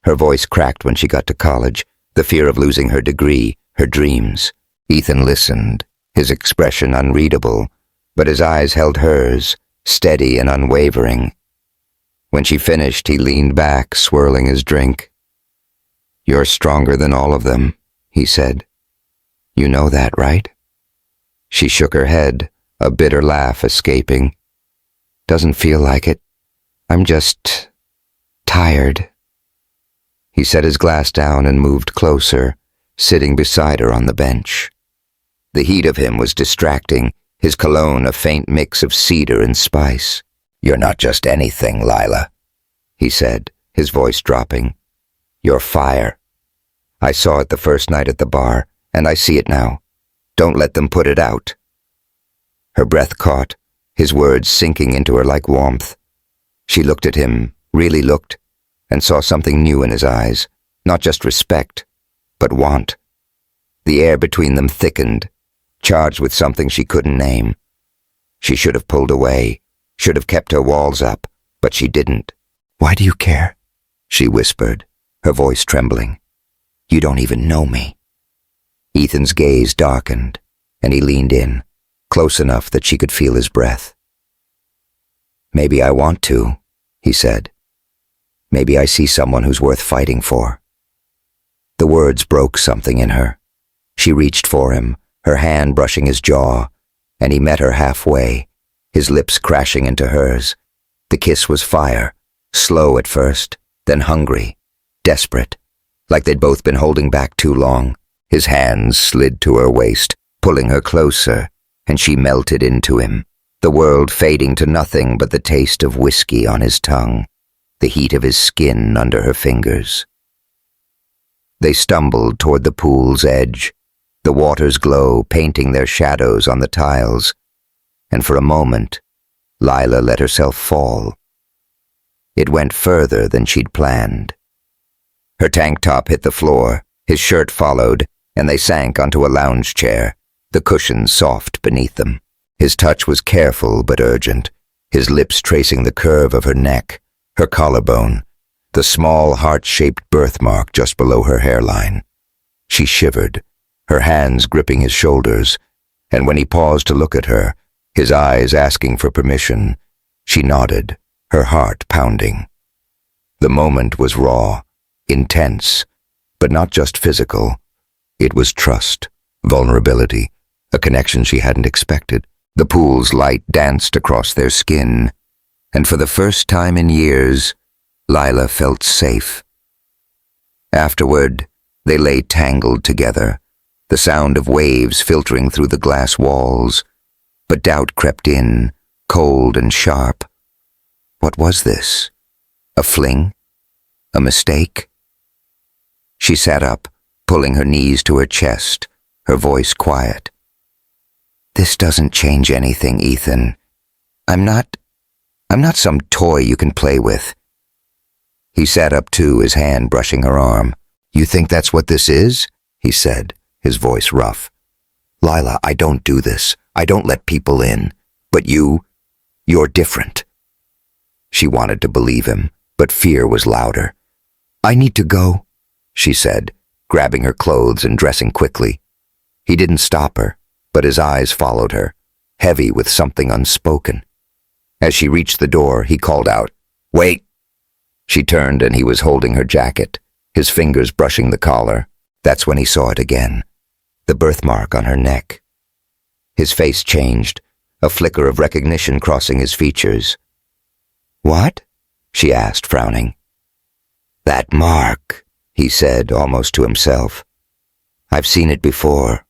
Her voice cracked when she got to college, the fear of losing her degree, her dreams. Ethan listened, his expression unreadable, but his eyes held hers, steady and unwavering. When she finished, he leaned back, swirling his drink. "You're stronger than all of them," he said. "You know that, right?" She shook her head, a bitter laugh escaping. "Doesn't feel like it. I'm just tired." He set his glass down and moved closer, sitting beside her on the bench. The heat of him was distracting, his cologne a faint mix of cedar and spice. "You're not just anything, Lila," he said, his voice dropping. "You're fire. I saw it the first night at the bar, and I see it now. Don't let them put it out." Her breath caught, his words sinking into her like warmth. She looked at him, really looked, and saw something new in his eyes, not just respect, but want. The air between them thickened, charged with something she couldn't name. She should have pulled away, should have kept her walls up, but she didn't. "Why do you care?" she whispered, her voice trembling. "You don't even know me." Ethan's gaze darkened, and he leaned in, close enough that she could feel his breath. "Maybe I want to," he said. "Maybe I see someone who's worth fighting for." The words broke something in her. She reached for him, her hand brushing his jaw, and he met her halfway, his lips crashing into hers. The kiss was fire, slow at first, then hungry, desperate, like they'd both been holding back too long. His hands slid to her waist, pulling her closer, and she melted into him, the world fading to nothing but the taste of whiskey on his tongue, the heat of his skin under her fingers. They stumbled toward the pool's edge, the water's glow painting their shadows on the tiles, and for a moment, Lila let herself fall. It went further than she'd planned. Her tank top hit the floor, his shirt followed, and they sank onto a lounge chair, the cushions soft beneath them. His touch was careful but urgent, his lips tracing the curve of her neck, her collarbone, the small heart-shaped birthmark just below her hairline. She shivered, her hands gripping his shoulders, and when he paused to look at her, his eyes asking for permission, she nodded, her heart pounding. The moment was raw, intense, but not just physical. It was trust, vulnerability, a connection she hadn't expected. The pool's light danced across their skin, and for the first time in years, Lila felt safe. Afterward, they lay tangled together, the sound of waves filtering through the glass walls. But doubt crept in, cold and sharp. What was this? A fling? A mistake? She sat up, pulling her knees to her chest, her voice quiet. This doesn't change anything, Ethan. I'm not some toy you can play with. He sat up too, his hand brushing her arm. You think that's what this is? He said, his voice rough. Lila, I don't do this. I don't let people in. But you're different. She wanted to believe him, but fear was louder. I need to go, she said, grabbing her clothes and dressing quickly. He didn't stop her, but his eyes followed her, heavy with something unspoken. As she reached the door, he called out, Wait! She turned and he was holding her jacket, his fingers brushing the collar. That's when he saw it again, the birthmark on her neck. His face changed, a flicker of recognition crossing his features. What? She asked, frowning. That mark, he said, almost to himself. I've seen it before.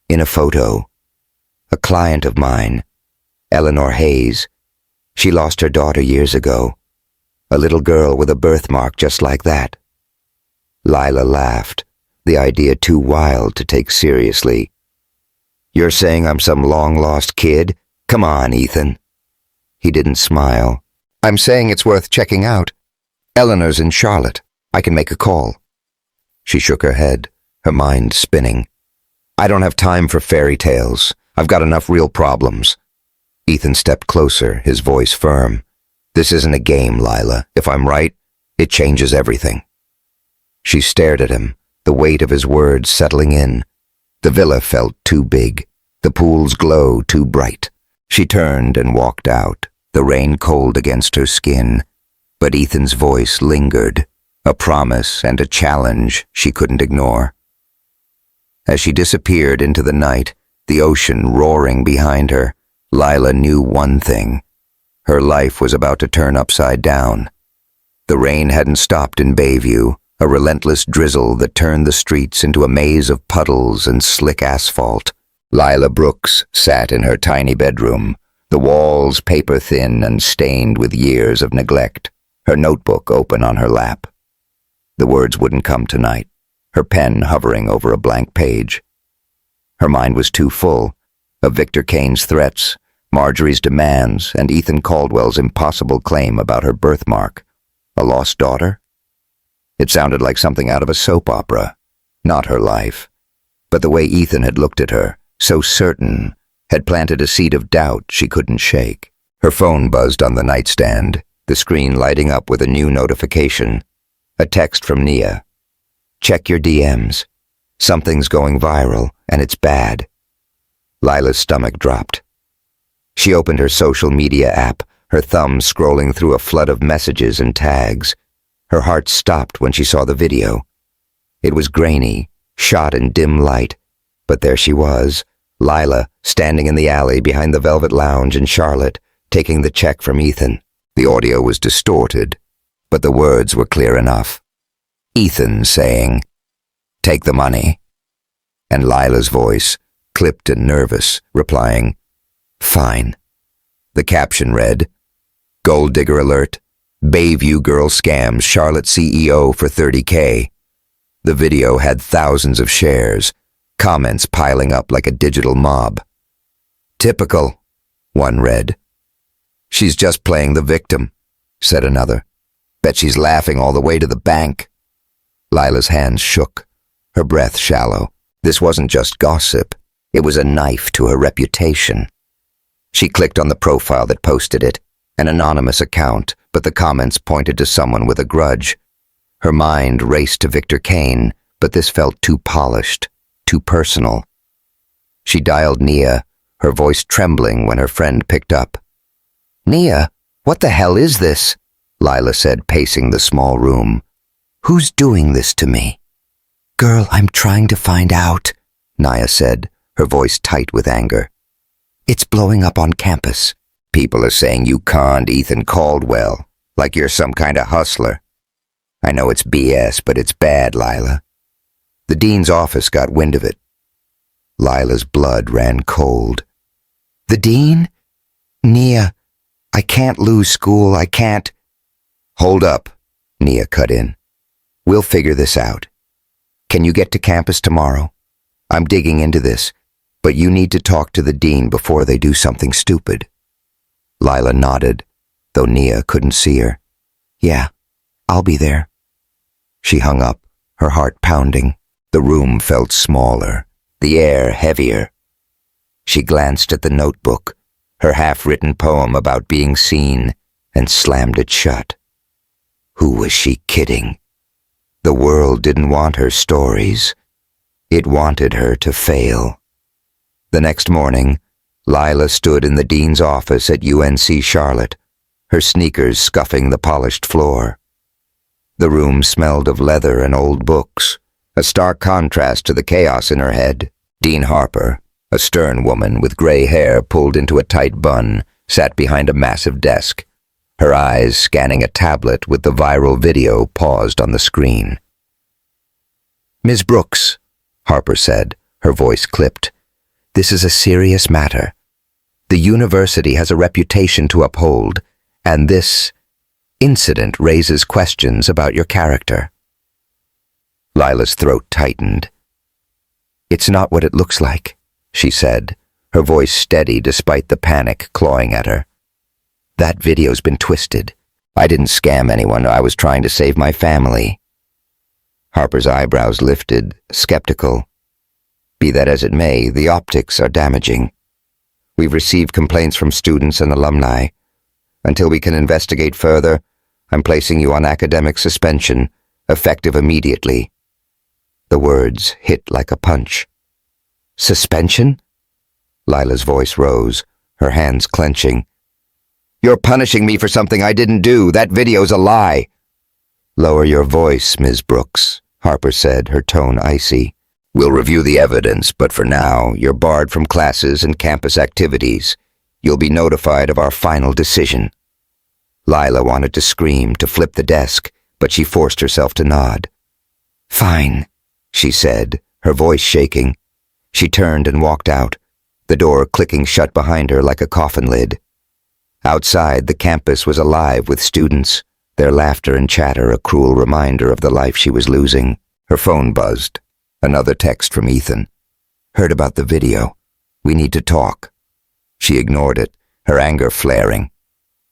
In a photo. A client of mine, Eleanor Hayes. She lost her daughter years ago. A little girl with a birthmark just like that. Lila laughed, the idea too wild to take seriously. You're saying I'm some long-lost kid? Come on, Ethan. He didn't smile. I'm saying it's worth checking out. Eleanor's in Charlotte. I can make a call. She shook her head, her mind spinning. I don't have time for fairy tales. I've got enough real problems. Ethan stepped closer, his voice firm. This isn't a game, Lila. If I'm right, it changes everything. She stared at him, the weight of his words settling in. The villa felt too big, the pool's glow too bright. She turned and walked out, the rain cold against her skin. But Ethan's voice lingered, a promise and a challenge she couldn't ignore. As she disappeared into the night, the ocean roaring behind her, Lila knew one thing. Her life was about to turn upside down. The rain hadn't stopped in Bayview, a relentless drizzle that turned the streets into a maze of puddles and slick asphalt. Lila Brooks sat in her tiny bedroom, the walls paper-thin and stained with years of neglect, her notebook open on her lap. The words wouldn't come tonight, her pen hovering over a blank page. Her mind was too full of Victor Kane's threats, Marjorie's demands, and Ethan Caldwell's impossible claim about her birthmark. A lost daughter? It sounded like something out of a soap opera, not her life. But the way Ethan had looked at her, so certain, had planted a seed of doubt she couldn't shake. Her phone buzzed on the nightstand, the screen lighting up with a new notification. A text from Nia. Check your DMs. Something's going viral, and it's bad. Lila's stomach dropped. She opened her social media app, her thumb scrolling through a flood of messages and tags. Her heart stopped when she saw the video. It was grainy, shot in dim light, but there she was, Lila, standing in the alley behind the Velvet Lounge in Charlotte, taking the check from Ethan. The audio was distorted, but the words were clear enough. Ethan saying, "Take the money." And Lila's voice, clipped and nervous, replying, "Fine." The caption read, "Gold digger alert. Bayview girl scams Charlotte CEO for $30K. The video had thousands of shares, comments piling up like a digital mob. "Typical," one read. "She's just playing the victim," said another. "Bet she's laughing all the way to the bank." Lila's hands shook, her breath shallow. This wasn't just gossip. It was a knife to her reputation. She clicked on the profile that posted it, an anonymous account, but the comments pointed to someone with a grudge. Her mind raced to Victor Kane, but this felt too polished, too personal. She dialed Nia, her voice trembling when her friend picked up. "Nia, what the hell is this?" Lila said, pacing the small room. "Who's doing this to me?" "Girl, I'm trying to find out," Nia said, her voice tight with anger. "It's blowing up on campus. People are saying you conned Ethan Caldwell, like you're some kind of hustler." I know it's BS, but it's bad, Lila. The dean's office got wind of it. Lila's blood ran cold. The dean? Nia, I can't lose school, I can't. Hold up, Nia cut in. We'll figure this out. Can you get to campus tomorrow? I'm digging into this, but you need to talk to the dean before they do something stupid. Lila nodded, though Nia couldn't see her. Yeah, I'll be there. She hung up, her heart pounding. The room felt smaller, the air heavier. She glanced at the notebook, her half-written poem about being seen, and slammed it shut. Who was she kidding? The world didn't want her stories. It wanted her to fail. The next morning, Lila stood in the dean's office at UNC Charlotte, her sneakers scuffing the polished floor. The room smelled of leather and old books, a stark contrast to the chaos in her head. Dean Harper, a stern woman with gray hair pulled into a tight bun, sat behind a massive desk, her eyes scanning a tablet with the viral video paused on the screen. Ms. Brooks, Harper said, her voice clipped, this is a serious matter. The university has a reputation to uphold, and this incident raises questions about your character. Lila's throat tightened. It's not what it looks like, she said, her voice steady despite the panic clawing at her. That video's been twisted. I didn't scam anyone, I was trying to save my family. Harper's eyebrows lifted, skeptical. Be that as it may, the optics are damaging. We've received complaints from students and alumni. Until we can investigate further, I'm placing you on academic suspension, effective immediately. The words hit like a punch. Suspension? Lila's voice rose, her hands clenching. You're punishing me for something I didn't do. That video's a lie. Lower your voice, Ms. Brooks, Harper said, her tone icy. We'll review the evidence, but for now, you're barred from classes and campus activities. You'll be notified of our final decision. Lila wanted to scream, to flip the desk, but she forced herself to nod. Fine, she said, her voice shaking. She turned and walked out, the door clicking shut behind her like a coffin lid. Outside, the campus was alive with students, their laughter and chatter a cruel reminder of the life she was losing. Her phone buzzed. Another text from Ethan. Heard about the video. We need to talk. She ignored it, her anger flaring.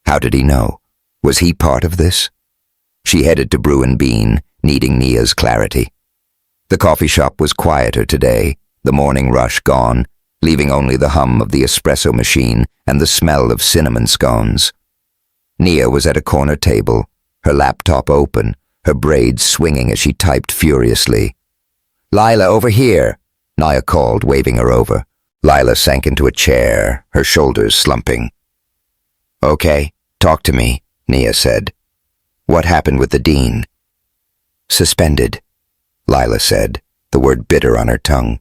How did he know? Was he part of this? She headed to Brew and Bean, needing Nia's clarity. The coffee shop was quieter today, the morning rush gone, leaving only the hum of the espresso machine and the smell of cinnamon scones. Nia was at a corner table, her laptop open, her braids swinging as she typed furiously. Lila, over here, Nia called, waving her over. Lila sank into a chair, her shoulders slumping. Okay, talk to me, Nia said. What happened with the dean? Suspended, Lila said, the word bitter on her tongue.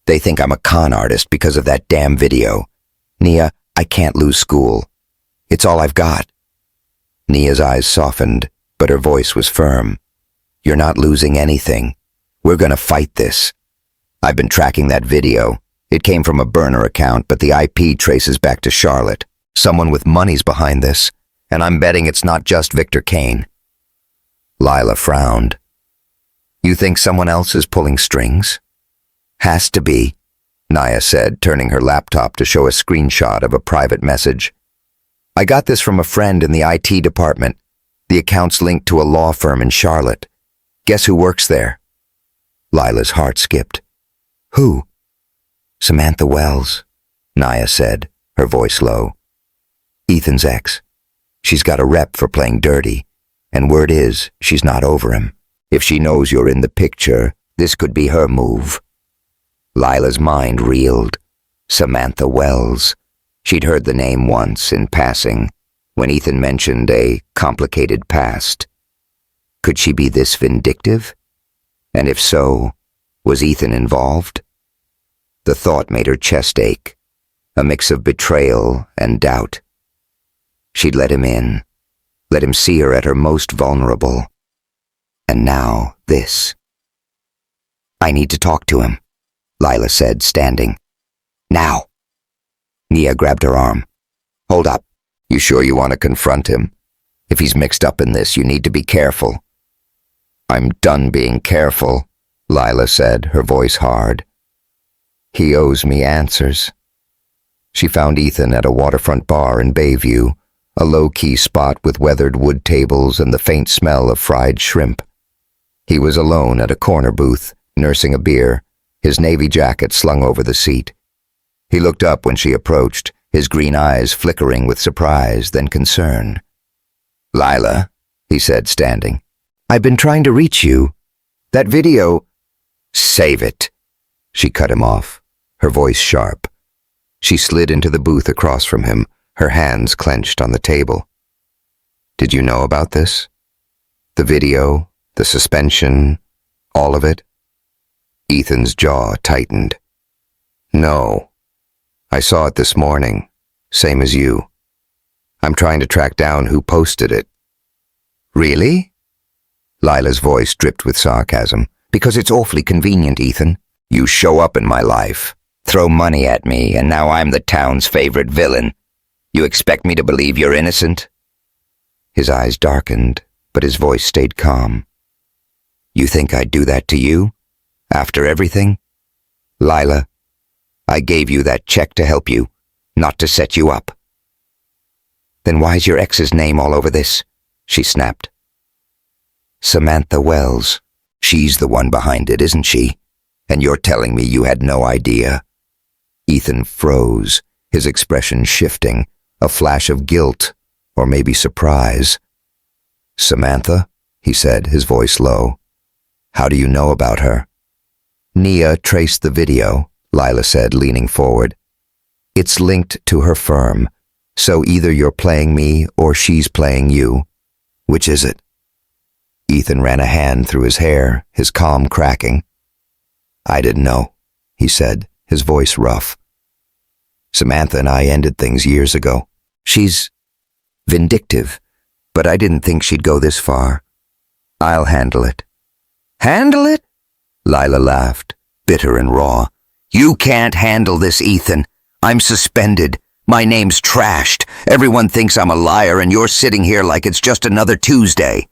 They think I'm a con artist because of that damn video. Nia, I can't lose school. It's all I've got. Nia's eyes softened, but her voice was firm. You're not losing anything. We're gonna fight this. I've been tracking that video. It came from a burner account, but the IP traces back to Charlotte. Someone with money's behind this, and I'm betting it's not just Victor Kane. Lila frowned. You think someone else is pulling strings? Has to be, Nia said, turning her laptop to show a screenshot of a private message. I got this from a friend in the IT department. The account's linked to a law firm in Charlotte. Guess who works there? Lila's heart skipped. Who? Samantha Wells, Nia said, her voice low. Ethan's ex. She's got a rep for playing dirty, and word is she's not over him. If she knows you're in the picture, this could be her move. Lila's mind reeled. Samantha Wells. She'd heard the name once, in passing, when Ethan mentioned a complicated past. Could she be this vindictive? And if so, was Ethan involved? The thought made her chest ache, a mix of betrayal and doubt. She'd let him in, let him see her at her most vulnerable. And now this. I need to talk to him, Lila said, standing. Now. Nia grabbed her arm. Hold up. You sure you want to confront him? If he's mixed up in this, you need to be careful. I'm done being careful, Lila said, her voice hard. He owes me answers. She found Ethan at a waterfront bar in Bayview, a low-key spot with weathered wood tables and the faint smell of fried shrimp. He was alone at a corner booth, nursing a beer, his navy jacket slung over the seat. He looked up when she approached, his green eyes flickering with surprise, then concern. Lila, he said, standing. I've been trying to reach you. That video... Save it. She cut him off, her voice sharp. She slid into the booth across from him, her hands clenched on the table. Did you know about this? The video, the suspension, all of it? Ethan's jaw tightened. No. I saw it this morning, same as you. I'm trying to track down who posted it. Really? Lila's voice dripped with sarcasm. Because it's awfully convenient, Ethan. You show up in my life, throw money at me, and now I'm the town's favorite villain. You expect me to believe you're innocent? His eyes darkened, but his voice stayed calm. You think I'd do that to you? After everything? Lila, I gave you that check to help you, not to set you up. Then why's your ex's name all over this? She snapped. Samantha Wells. She's the one behind it, isn't she? And you're telling me you had no idea? Ethan froze, his expression shifting, a flash of guilt, or maybe surprise. Samantha, he said, his voice low. How do you know about her? Nia traced the video, Lila said, leaning forward. It's linked to her firm, so either you're playing me or she's playing you. Which is it? Ethan ran a hand through his hair, his calm cracking. I didn't know, he said, his voice rough. Samantha and I ended things years ago. She's vindictive, but I didn't think she'd go this far. I'll handle it. Handle it? Lila laughed, bitter and raw. You can't handle this, Ethan. I'm suspended. My name's trashed. Everyone thinks I'm a liar and you're sitting here like it's just another Tuesday.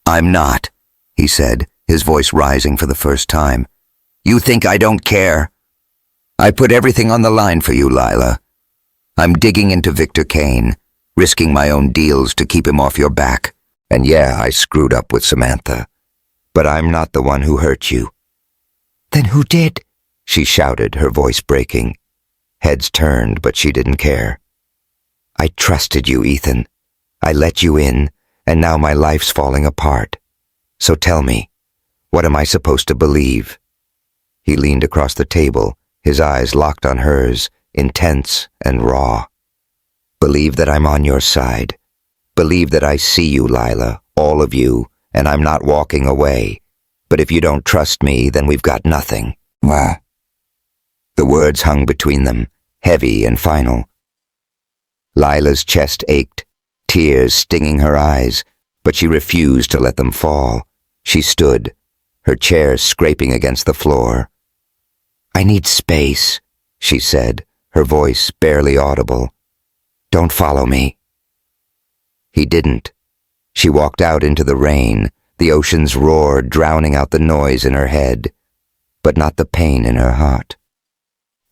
I'm not, he said, his voice rising for the first time. You think I don't care? I put everything on the line for you, Lila. I'm digging into Victor Kane, risking my own deals to keep him off your back. And yeah, I screwed up with Samantha. But I'm not the one who hurt you. Then who did? She shouted, her voice breaking. Heads turned, but she didn't care. I trusted you, Ethan. I let you in. And now my life's falling apart. So tell me, what am I supposed to believe? He leaned across the table, his eyes locked on hers, intense and raw. Believe that I'm on your side. Believe that I see you, Lila, all of you, and I'm not walking away. But if you don't trust me, then we've got nothing. What? The words hung between them, heavy and final. Lila's chest ached, tears stinging her eyes, but she refused to let them fall. She stood, her chair scraping against the floor. I need space, she said, her voice barely audible. Don't follow me. He didn't. She walked out into the rain, the ocean's roar drowning out the noise in her head, but not the pain in her heart.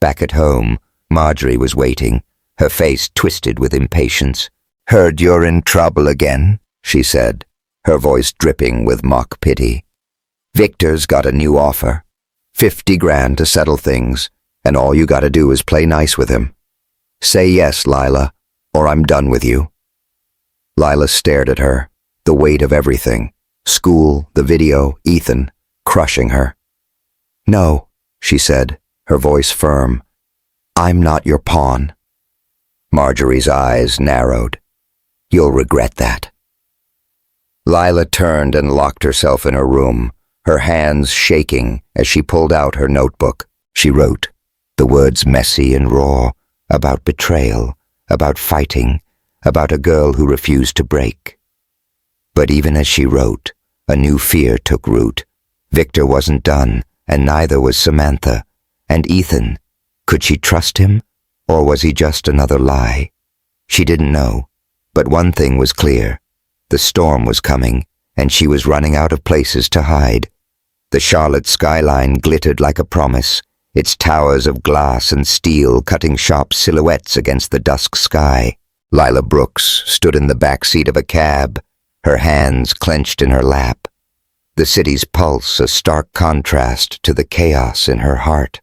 Back at home, Marjorie was waiting, her face twisted with impatience. Heard you're in trouble again, she said, her voice dripping with mock pity. Victor's got a new offer. 50 grand to settle things, and all you gotta do is play nice with him. Say yes, Lila, or I'm done with you. Lila stared at her, the weight of everything, school, the video, Ethan, crushing her. No, she said, her voice firm. I'm not your pawn. Marjorie's eyes narrowed. You'll regret that. Lila turned and locked herself in her room, her hands shaking as she pulled out her notebook. She wrote, the words messy and raw, about betrayal, about fighting, about a girl who refused to break. But even as she wrote, A new fear took root. Victor wasn't done, and neither was Samantha. And Ethan, could she trust him, or was he just another lie? She didn't know, but one thing was clear. The storm was coming, and she was running out of places to hide. The Charlotte skyline glittered like a promise, its towers of glass and steel cutting sharp silhouettes against the dusk sky. Lila Brooks stood in the back seat of a cab, her hands clenched in her lap. The city's pulse a stark contrast to the chaos in her heart.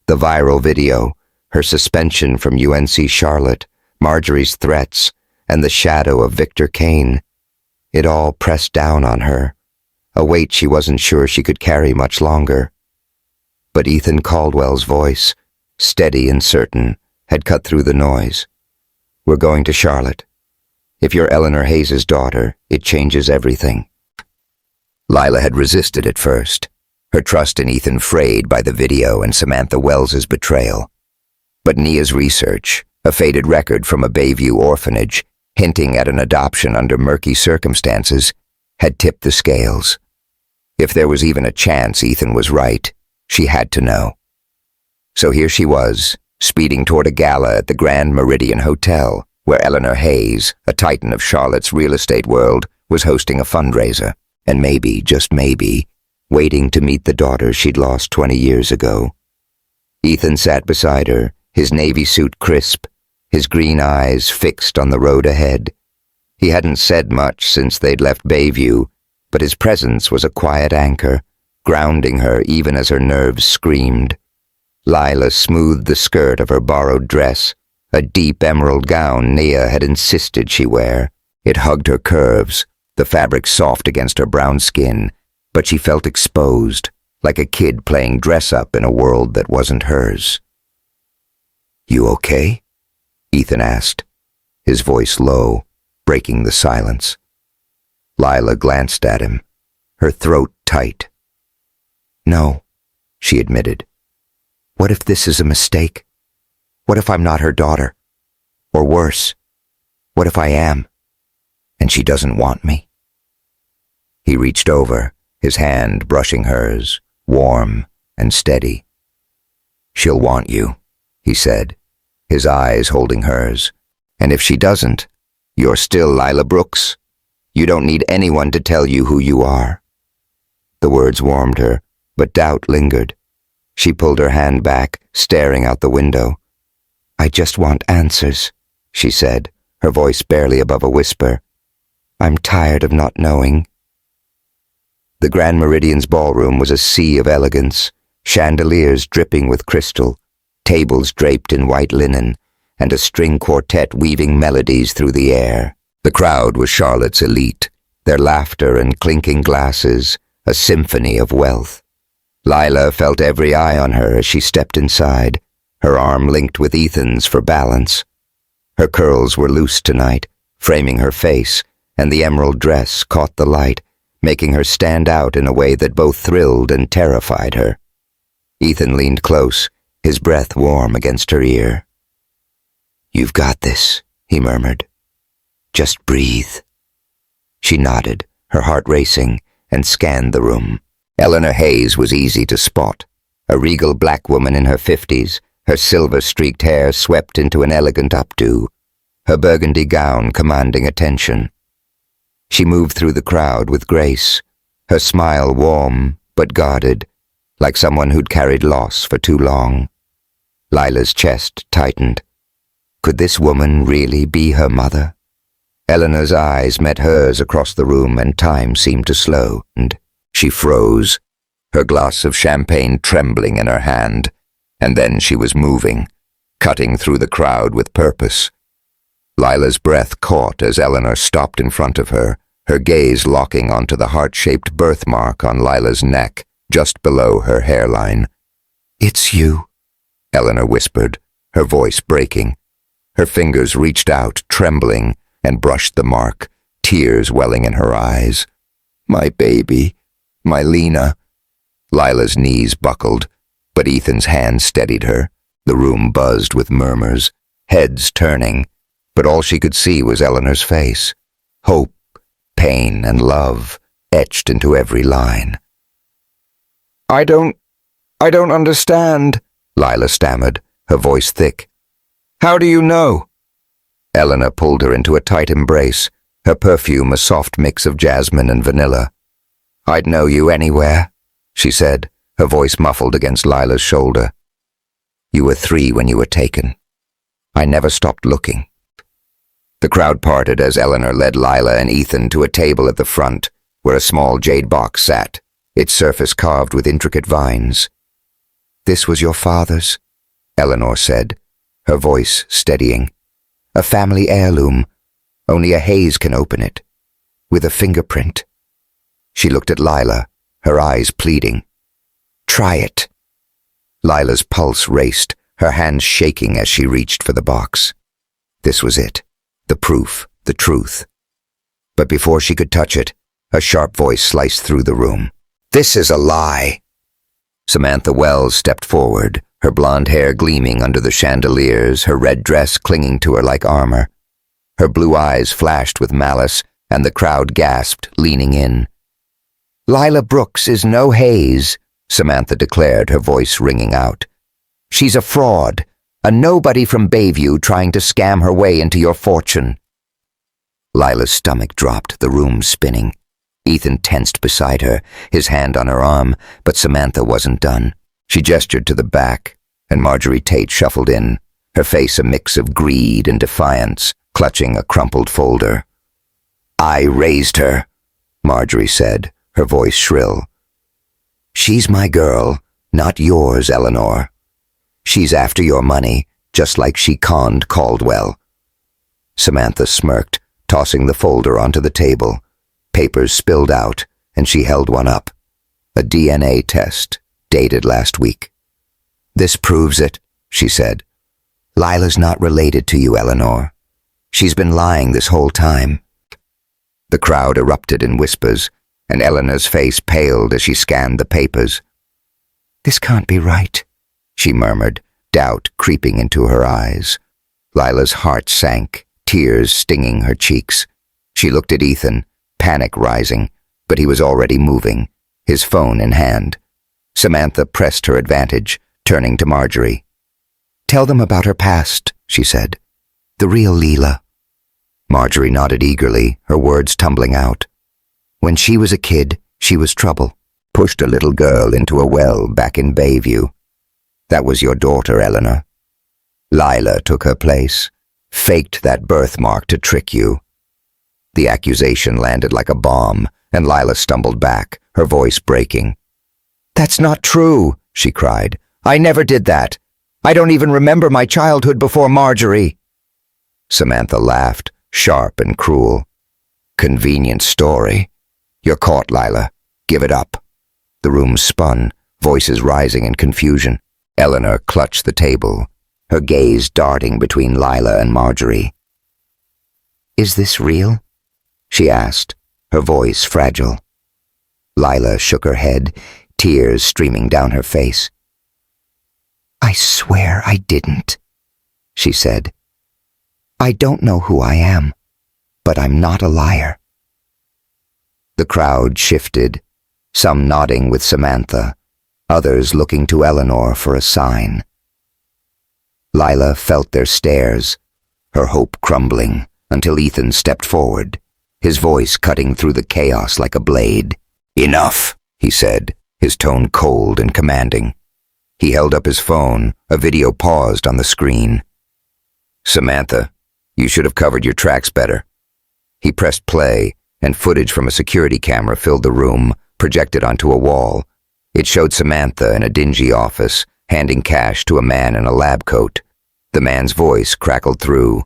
The viral video, her suspension from UNC Charlotte, Marjorie's threats, and the shadow of Victor Kane. It all pressed down on her, a weight she wasn't sure she could carry much longer. But Ethan Caldwell's voice, steady and certain, had cut through the noise. "We're going to Charlotte. If you're Eleanor Hayes' daughter, it changes everything." Lila had resisted at first, her trust in Ethan frayed by the video and Samantha Wells's betrayal. But Nia's research, a faded record from a Bayview orphanage, hinting at an adoption under murky circumstances, had tipped the scales. If there was even a chance Ethan was right, she had to know. So here she was, speeding toward a gala at the Grand Meridian Hotel, where Eleanor Hayes, a titan of Charlotte's real estate world, was hosting a fundraiser, and maybe, just maybe, waiting to meet the daughter she'd lost 20 years ago. Ethan sat beside her, his navy suit crisp, his green eyes fixed on the road ahead. He hadn't said much since they'd left Bayview, but his presence was a quiet anchor, grounding her even as her nerves screamed. Lila smoothed the skirt of her borrowed dress, a deep emerald gown Nia had insisted she wear. It hugged her curves, the fabric soft against her brown skin, but she felt exposed, like a kid playing dress-up in a world that wasn't hers. "You okay?" Ethan asked, his voice low, breaking the silence. Lila glanced at him, her throat tight. "No," she admitted. "What if this is a mistake? What if I'm not her daughter? Or worse, what if I am, and she doesn't want me?" He reached over, his hand brushing hers, warm and steady. "She'll want you," he said, his eyes holding hers. "And if she doesn't, you're still Lila Brooks. You don't need anyone to tell you who you are." The words warmed her, but doubt lingered. She pulled her hand back, staring out the window. "I just want answers," she said, her voice barely above a whisper. "I'm tired of not knowing." The Grand Meridian's ballroom was a sea of elegance, chandeliers dripping with crystal, tables draped in white linen, and a string quartet weaving melodies through the air. The crowd was Charlotte's elite, their laughter and clinking glasses, a symphony of wealth. Lila felt every eye on her as she stepped inside, her arm linked with Ethan's for balance. Her curls were loose tonight, framing her face, and the emerald dress caught the light, making her stand out in a way that both thrilled and terrified her. Ethan leaned close, his breath warm against her ear. "You've got this," he murmured. "Just breathe." She nodded, her heart racing, and scanned the room. Eleanor Hayes was easy to spot, a regal black woman in her 50s, her silver-streaked hair swept into an elegant updo, her burgundy gown commanding attention. She moved through the crowd with grace, her smile warm but guarded, like someone who'd carried loss for too long. Lila's chest tightened. Could this woman really be her mother? Eleanor's eyes met hers across the room and time seemed to slow, and she froze, her glass of champagne trembling in her hand, and then she was moving, cutting through the crowd with purpose. Lila's breath caught as Eleanor stopped in front of her, her gaze locking onto the heart-shaped birthmark on Lila's neck, just below her hairline. "It's you," Eleanor whispered, her voice breaking. Her fingers reached out, trembling, and brushed the mark, tears welling in her eyes. "My baby, my Lena." Lila's knees buckled, but Ethan's hand steadied her. The room buzzed with murmurs, heads turning, but all she could see was Eleanor's face. Hope, pain, and love, etched into every line. I don't understand, Lila stammered, her voice thick. How do you know? Eleanor pulled her into a tight embrace, her perfume a soft mix of jasmine and vanilla. I'd know you anywhere, she said, her voice muffled against Lila's shoulder. You were 3 when you were taken. I never stopped looking. The crowd parted as Eleanor led Lila and Ethan to a table at the front, where a small jade box sat, its surface carved with intricate vines. This was your father's, Eleanor said, her voice steadying. A family heirloom. Only a haze can open it. With a fingerprint. She looked at Lila, her eyes pleading. Try it. Lila's pulse raced, her hands shaking as she reached for the box. This was it. The proof, the truth. But before she could touch it, a sharp voice sliced through the room. This is a lie. Samantha Wells stepped forward, her blonde hair gleaming under the chandeliers, her red dress clinging to her like armor. Her blue eyes flashed with malice, and the crowd gasped, leaning in. Lila Brooks is no haze, Samantha declared, her voice ringing out. She's a fraud, a nobody from Bayview trying to scam her way into your fortune. Lila's stomach dropped, the room spinning. Ethan tensed beside her, his hand on her arm, but Samantha wasn't done. She gestured to the back, and Marjorie Tate shuffled in, her face a mix of greed and defiance, clutching a crumpled folder. I raised her, Marjorie said, her voice shrill. She's my girl, not yours, Eleanor. She's after your money, just like she conned Caldwell. Samantha smirked, tossing the folder onto the table. Papers spilled out, and she held one up. A DNA test, dated last week. This proves it, she said. Lila's not related to you, Eleanor. She's been lying this whole time. The crowd erupted in whispers, and Eleanor's face paled as she scanned the papers. This can't be right, she murmured, doubt creeping into her eyes. Lila's heart sank, tears stinging her cheeks. She looked at Ethan, panic rising, but he was already moving, his phone in hand. Samantha pressed her advantage, turning to Marjorie. Tell them about her past, she said. The real Lila. Marjorie nodded eagerly, her words tumbling out. When she was a kid, she was trouble. Pushed a little girl into a well back in Bayview. That was your daughter, Eleanor. Lila took her place, faked that birthmark to trick you. The accusation landed like a bomb, and Lila stumbled back, her voice breaking. That's not true, she cried. I never did that. I don't even remember my childhood before Marjorie. Samantha laughed, sharp and cruel. Convenient story. You're caught, Lila. Give it up. The room spun, voices rising in confusion. Eleanor clutched the table, her gaze darting between Lila and Marjorie. Is this real? She asked, her voice fragile. Lila shook her head, tears streaming down her face. I swear I didn't, she said. I don't know who I am, but I'm not a liar. The crowd shifted, some nodding with Samantha, others looking to Eleanor for a sign. Lila felt their stares, her hope crumbling, until Ethan stepped forward, his voice cutting through the chaos like a blade. Enough, he said, his tone cold and commanding. He held up his phone, a video paused on the screen. Samantha, you should have covered your tracks better. He pressed play, and footage from a security camera filled the room, projected onto a wall. It showed Samantha in a dingy office, handing cash to a man in a lab coat. The man's voice crackled through.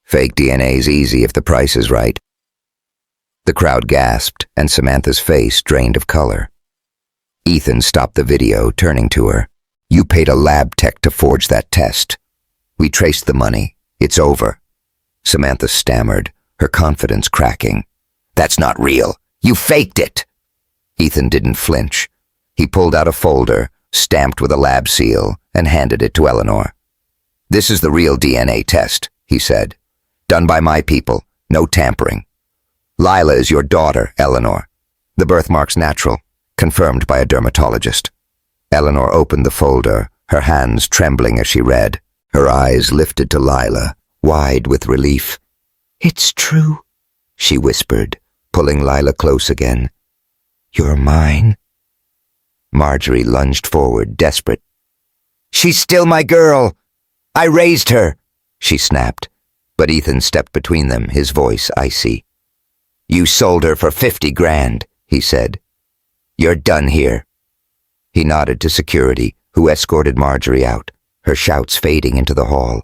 Fake DNA's easy if the price is right. The crowd gasped, and Samantha's face drained of color. Ethan stopped the video, turning to her. You paid a lab tech to forge that test. We traced the money. It's over. Samantha stammered, her confidence cracking. That's not real. You faked it. Ethan didn't flinch. He pulled out a folder, stamped with a lab seal, and handed it to Eleanor. This is the real DNA test, he said. Done by my people. No tampering. Lila is your daughter, Eleanor. The birthmark's natural, confirmed by a dermatologist. Eleanor opened the folder, her hands trembling as she read. Her eyes lifted to Lila, wide with relief. "It's true," she whispered, pulling Lila close again. "You're mine." Marjorie lunged forward, desperate. "She's still my girl! I raised her!" she snapped, but Ethan stepped between them, his voice icy. "You sold her for 50 grand, he said. "You're done here." He nodded to security, who escorted Marjorie out, her shouts fading into the hall.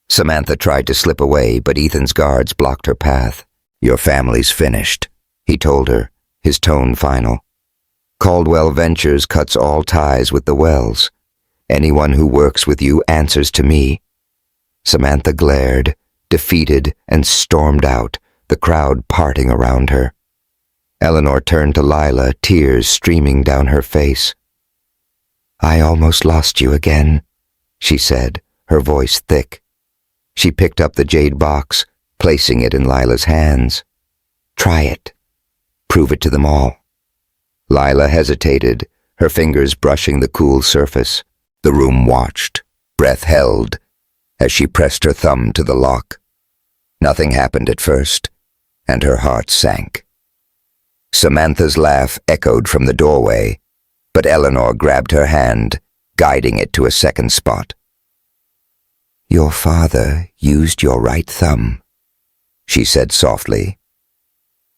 Samantha tried to slip away, but Ethan's guards blocked her path. "Your family's finished," he told her, his tone final. "Caldwell Ventures cuts all ties with the Wells. Anyone who works with you answers to me." Samantha glared, defeated, and stormed out, the crowd parting around her. Eleanor turned to Lila, tears streaming down her face. "I almost lost you again," she said, her voice thick. She picked up the jade box, placing it in Lila's hands. "Try it. Prove it to them all." Lila hesitated, her fingers brushing the cool surface. The room watched, breath held, as she pressed her thumb to the lock. Nothing happened at first, and her heart sank. Samantha's laugh echoed from the doorway, but Eleanor grabbed her hand, guiding it to a second spot. "Your father used your right thumb," she said softly.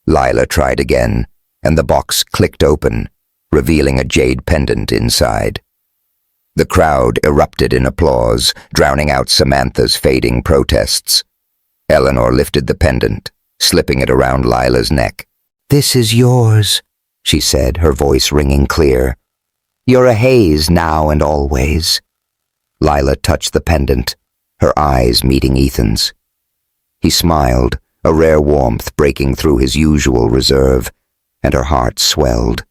Lila tried again, and the box clicked open, revealing a jade pendant inside. The crowd erupted in applause, drowning out Samantha's fading protests. Eleanor lifted the pendant, slipping it around Lila's neck. "This is yours," she said, her voice ringing clear. "You're a haze now and always." Lila touched the pendant, her eyes meeting Ethan's. He smiled, a rare warmth breaking through his usual reserve, and her heart swelled.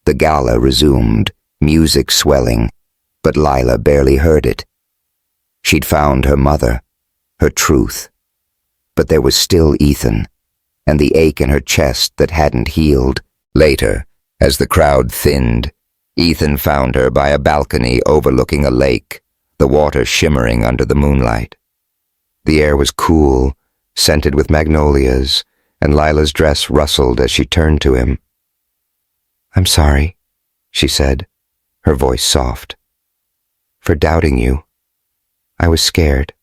The gala resumed, music swelling, but Lila barely heard it. She'd found her mother, her truth. But there was still Ethan, and the ache in her chest that hadn't healed. Later, as the crowd thinned, Ethan found her by a balcony overlooking a lake, the water shimmering under the moonlight. The air was cool, scented with magnolias, and Lila's dress rustled as she turned to him. "I'm sorry," she said, her voice soft. "For doubting you. I was scared."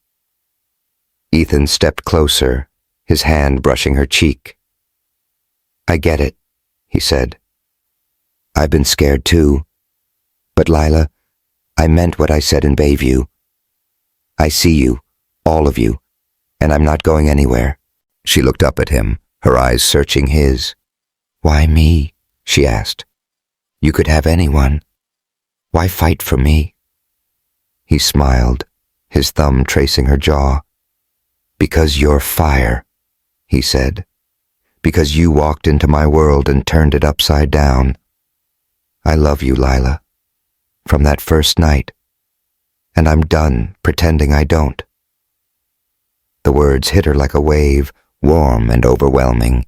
Ethan stepped closer, his hand brushing her cheek. "I get it," he said. "I've been scared too. But Lila, I meant what I said in Bayview. I see you, all of you, and I'm not going anywhere." She looked up at him, her eyes searching his. "Why me?" she asked. "You could have anyone. Why fight for me?" He smiled, his thumb tracing her jaw. "Because you're fire," he said. "Because you walked into my world and turned it upside down. I love you, Lila, from that first night, and I'm done pretending I don't." The words hit her like a wave, warm and overwhelming.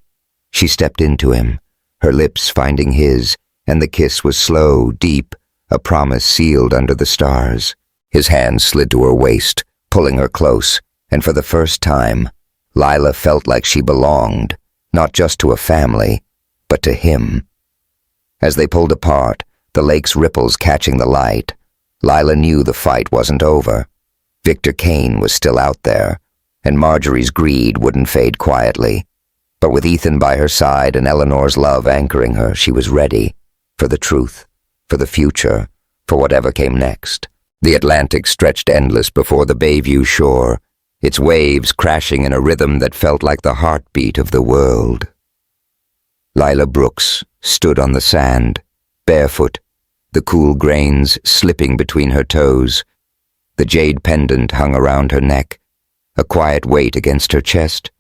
She stepped into him, her lips finding his, and the kiss was slow, deep, a promise sealed under the stars. His hand slid to her waist, pulling her close, and for the first time, Lila felt like she belonged, not just to a family, but to him. As they pulled apart, the lake's ripples catching the light, Lila knew the fight wasn't over. Victor Kane was still out there, and Marjorie's greed wouldn't fade quietly. But with Ethan by her side and Eleanor's love anchoring her, she was ready for the truth, for the future, for whatever came next. The Atlantic stretched endless before the Bayview shore, its waves crashing in a rhythm that felt like the heartbeat of the world. Lila Brooks stood on the sand, barefoot, the cool grains slipping between her toes. The jade pendant hung around her neck, a quiet weight against her chest,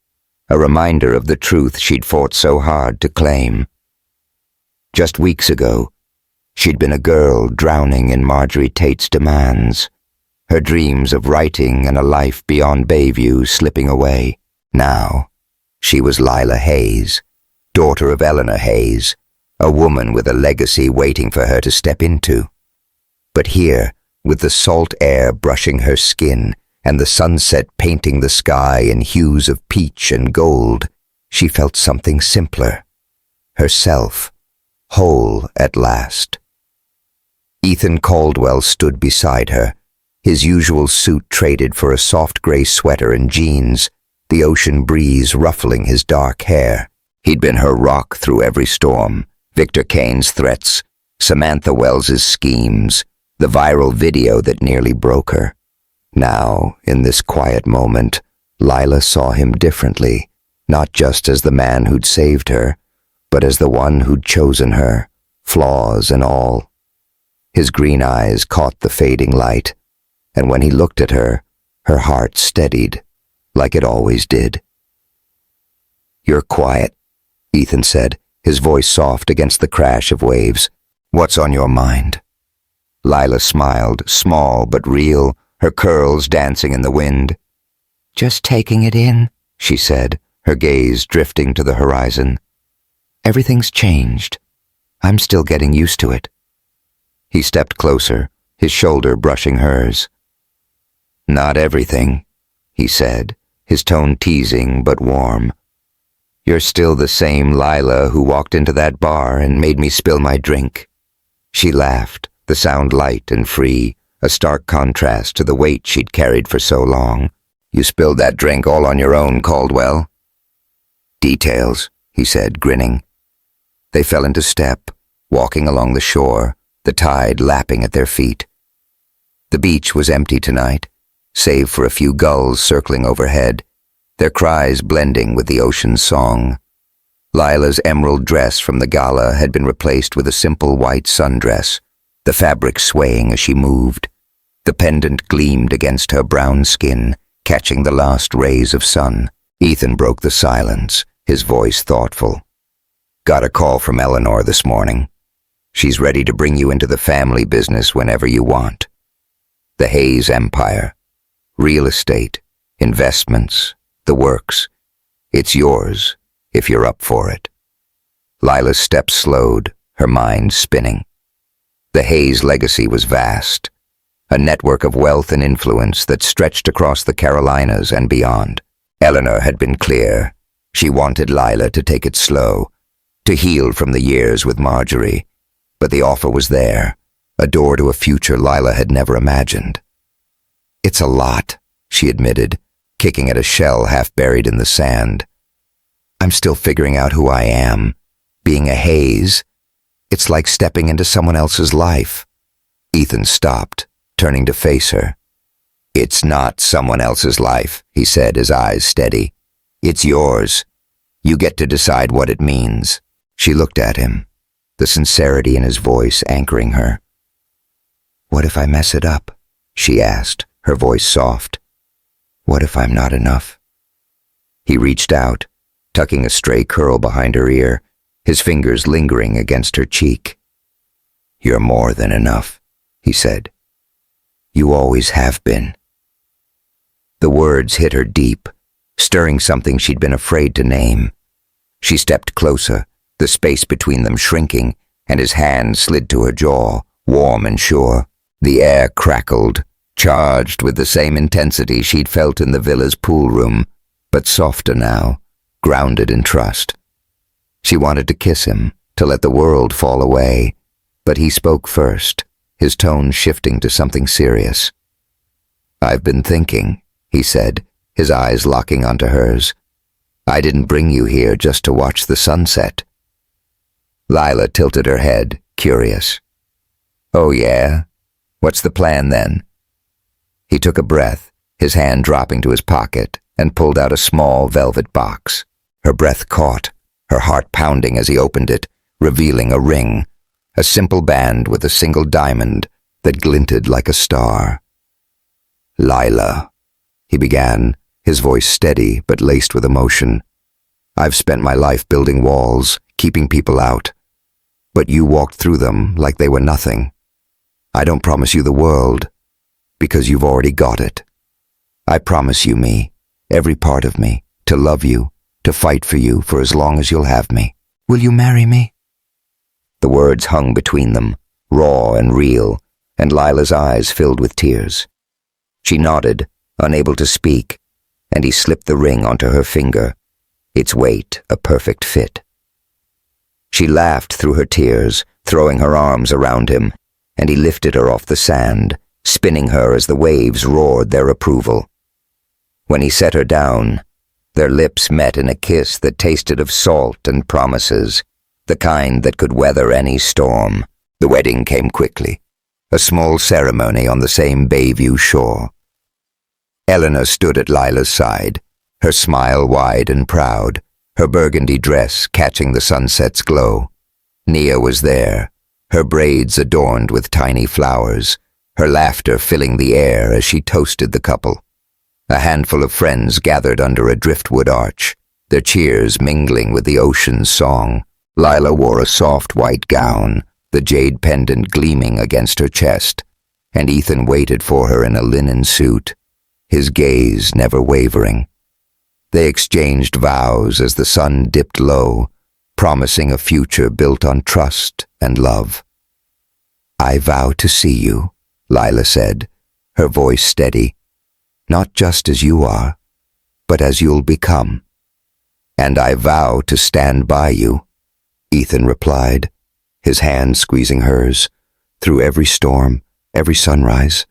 a reminder of the truth she'd fought so hard to claim. Just weeks ago, she'd been a girl drowning in Marjorie Tate's demands, her dreams of writing and a life beyond Bayview slipping away. Now, she was Lila Hayes, daughter of Eleanor Hayes, a woman with a legacy waiting for her to step into. But here, with the salt air brushing her skin and the sunset painting the sky in hues of peach and gold, she felt something simpler. Herself, whole at last. Ethan Caldwell stood beside her, his usual suit traded for a soft gray sweater and jeans, the ocean breeze ruffling his dark hair. He'd been her rock through every storm, Victor Kane's threats, Samantha Wells's schemes, the viral video that nearly broke her. Now, in this quiet moment, Lila saw him differently, not just as the man who'd saved her, but as the one who'd chosen her, flaws and all. His green eyes caught the fading light, and when he looked at her, her heart steadied, like it always did. "You're quiet," Ethan said, his voice soft against the crash of waves. "What's on your mind?" Lila smiled, small but real, her curls dancing in the wind. "Just taking it in," she said, her gaze drifting to the horizon. "Everything's changed. I'm still getting used to it." He stepped closer, his shoulder brushing hers. "Not everything," he said, his tone teasing but warm. "You're still the same Lila who walked into that bar and made me spill my drink." She laughed, the sound light and free, a stark contrast to the weight she'd carried for so long. "You spilled that drink all on your own, Caldwell." "Details," he said, grinning. They fell into step, walking along the shore, the tide lapping at their feet. The beach was empty tonight, save for a few gulls circling overhead, their cries blending with the ocean's song. Lila's emerald dress from the gala had been replaced with a simple white sundress, the fabric swaying as she moved. The pendant gleamed against her brown skin, catching the last rays of sun. Ethan broke the silence, his voice thoughtful. "Got a call from Eleanor this morning. She's ready to bring you into the family business whenever you want. The Hayes Empire. Real estate, investments, the works. It's yours, if you're up for it." Lila's steps slowed, her mind spinning. The Hayes legacy was vast, a network of wealth and influence that stretched across the Carolinas and beyond. Eleanor had been clear. She wanted Lila to take it slow, to heal from the years with Marjorie, but the offer was there, a door to a future Lila had never imagined. "It's a lot," she admitted, kicking at a shell half buried in the sand. "I'm still figuring out who I am. Being a Hayes, it's like stepping into someone else's life." Ethan stopped, turning to face her. "It's not someone else's life," he said, his eyes steady. "It's yours. You get to decide what it means." She looked at him, the sincerity in his voice anchoring her. "What if I mess it up?" she asked, her voice soft. "What if I'm not enough?" He reached out, tucking a stray curl behind her ear, his fingers lingering against her cheek. "You're more than enough," he said. "You always have been." The words hit her deep, stirring something she'd been afraid to name. She stepped closer, the space between them shrinking, and his hand slid to her jaw, warm and sure. The air crackled, charged with the same intensity she'd felt in the villa's pool room, but softer now, grounded in trust. She wanted to kiss him, to let the world fall away, but he spoke first, his tone shifting to something serious. "I've been thinking," he said, his eyes locking onto hers. "I didn't bring you here just to watch the sunset." Lila tilted her head, curious. "Oh yeah? What's the plan then?" He took a breath, his hand dropping to his pocket, and pulled out a small velvet box. Her breath caught, her heart pounding as he opened it, revealing a ring, a simple band with a single diamond that glinted like a star. "Lila," he began, his voice steady but laced with emotion. "I've spent my life building walls, keeping people out, but you walked through them like they were nothing. I don't promise you the world, because you've already got it. I promise you me, every part of me, to love you, to fight for you for as long as you'll have me. Will you marry me?" The words hung between them, raw and real, and Lila's eyes filled with tears. She nodded, unable to speak, and he slipped the ring onto her finger, its weight a perfect fit. She laughed through her tears, throwing her arms around him, and he lifted her off the sand, spinning her as the waves roared their approval. When he set her down, their lips met in a kiss that tasted of salt and promises, the kind that could weather any storm. The wedding came quickly, a small ceremony on the same Bayview shore. Eleanor stood at Lila's side, her smile wide and proud, her burgundy dress catching the sunset's glow. Nia was there, her braids adorned with tiny flowers, her laughter filling the air as she toasted the couple. A handful of friends gathered under a driftwood arch, their cheers mingling with the ocean's song. Lila wore a soft white gown, the jade pendant gleaming against her chest, and Ethan waited for her in a linen suit, his gaze never wavering. They exchanged vows as the sun dipped low, promising a future built on trust and love. "I vow to see you," Lila said, her voice steady, "not just as you are, but as you'll become." "And I vow to stand by you," Ethan replied, his hand squeezing hers, through every storm, every sunrise.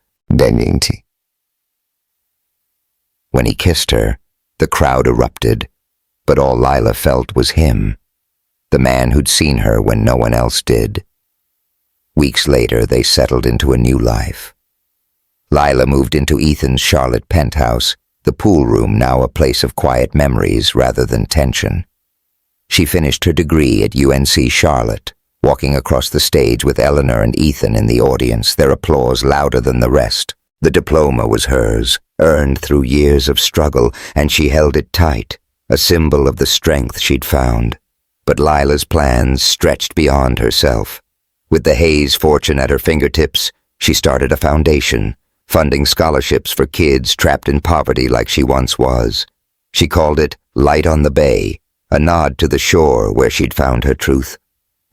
When he kissed her, the crowd erupted, but all Lila felt was him, the man who'd seen her when no one else did. Weeks later, they settled into a new life. Lila moved into Ethan's Charlotte penthouse, the pool room now a place of quiet memories rather than tension. She finished her degree at UNC Charlotte, walking across the stage with Eleanor and Ethan in the audience, their applause louder than the rest. The diploma was hers, earned through years of struggle, and she held it tight, a symbol of the strength she'd found. But Lila's plans stretched beyond herself. With the Hayes fortune at her fingertips, she started a foundation, funding scholarships for kids trapped in poverty like she once was. She called it Light on the Bay, a nod to the shore where she'd found her truth.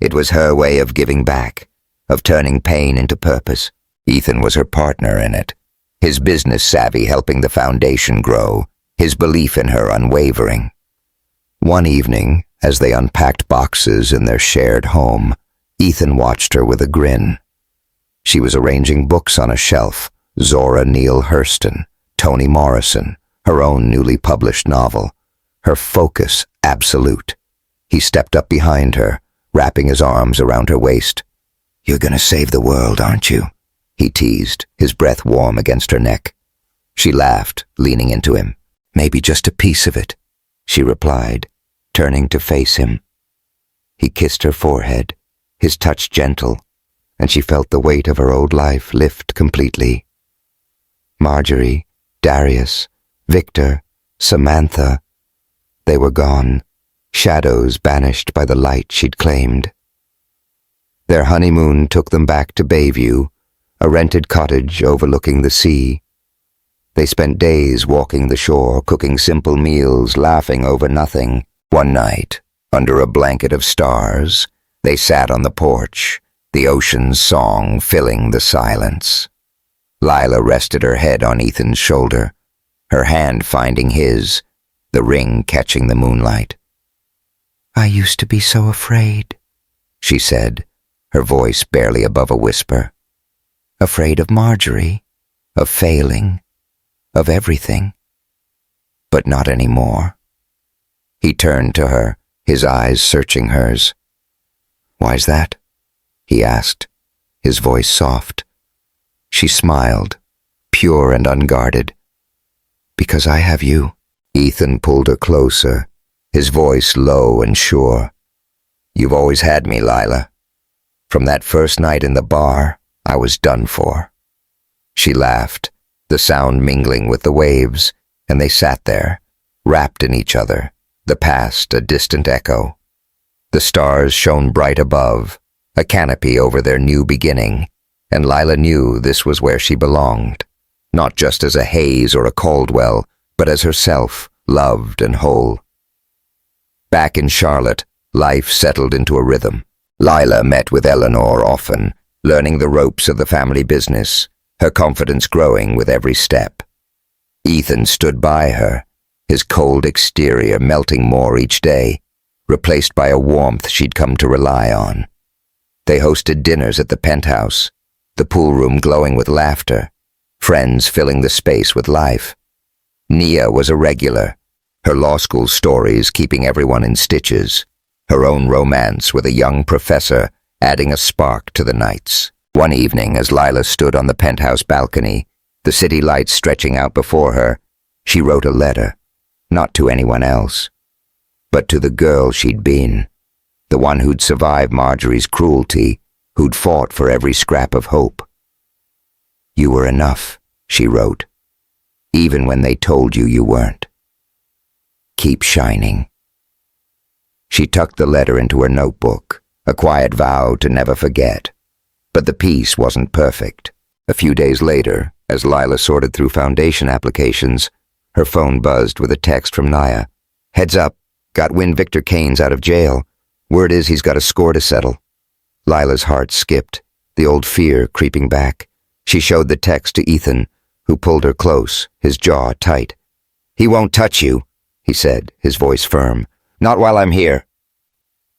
It was her way of giving back, of turning pain into purpose. Ethan was her partner in it, his business savvy helping the foundation grow, his belief in her unwavering. One evening, as they unpacked boxes in their shared home, Ethan watched her with a grin. She was arranging books on a shelf, Zora Neale Hurston, Toni Morrison, her own newly published novel, her focus absolute. He stepped up behind her, wrapping his arms around her waist. "You're gonna save the world, aren't you?" he teased, his breath warm against her neck. She laughed, leaning into him. "Maybe just a piece of it," she replied, turning to face him. He kissed her forehead, his touch gentle, and she felt the weight of her old life lift completely. Marjorie, Darius, Victor, Samantha, they were gone, shadows banished by the light she'd claimed. Their honeymoon took them back to Bayview, a rented cottage overlooking the sea. They spent days walking the shore, cooking simple meals, laughing over nothing. One night, under a blanket of stars, they sat on the porch, the ocean's song filling the silence. Lila rested her head on Ethan's shoulder, her hand finding his, the ring catching the moonlight. "I used to be so afraid," she said, her voice barely above a whisper. "Afraid of Marjorie, of failing, of everything. But not anymore." He turned to her, his eyes searching hers. "Why's that?" he asked, his voice soft. She smiled, pure and unguarded. "Because I have you." Ethan pulled her closer, his voice low and sure. "You've always had me, Lila. From that first night in the bar, I was done for." She laughed, the sound mingling with the waves, and they sat there, wrapped in each other, the past a distant echo. The stars shone bright above, a canopy over their new beginning, and Lila knew this was where she belonged, not just as a Hayes or a Caldwell, but as herself, loved and whole. Back in Charlotte, life settled into a rhythm. Lila met with Eleanor often, learning the ropes of the family business, her confidence growing with every step. Ethan stood by her, his cold exterior melting more each day, replaced by a warmth she'd come to rely on. They hosted dinners at the penthouse, the pool room glowing with laughter, friends filling the space with life. Nia was a regular, her law school stories keeping everyone in stitches, her own romance with a young professor adding a spark to the nights. One evening, as Lila stood on the penthouse balcony, the city lights stretching out before her, she wrote a letter, not to anyone else, but to the girl she'd been, the one who'd survived Marjorie's cruelty, who'd fought for every scrap of hope. "You were enough," she wrote, "even when they told you you weren't. Keep shining." She tucked the letter into her notebook, a quiet vow to never forget. But the piece wasn't perfect. A few days later, as Lila sorted through foundation applications, her phone buzzed with a text from Nia. "Heads up, got wind Victor Kane's out of jail. Word is he's got a score to settle." Lila's heart skipped, the old fear creeping back. She showed the text to Ethan, who pulled her close, his jaw tight. "He won't touch you," he said, his voice firm. "Not while I'm here."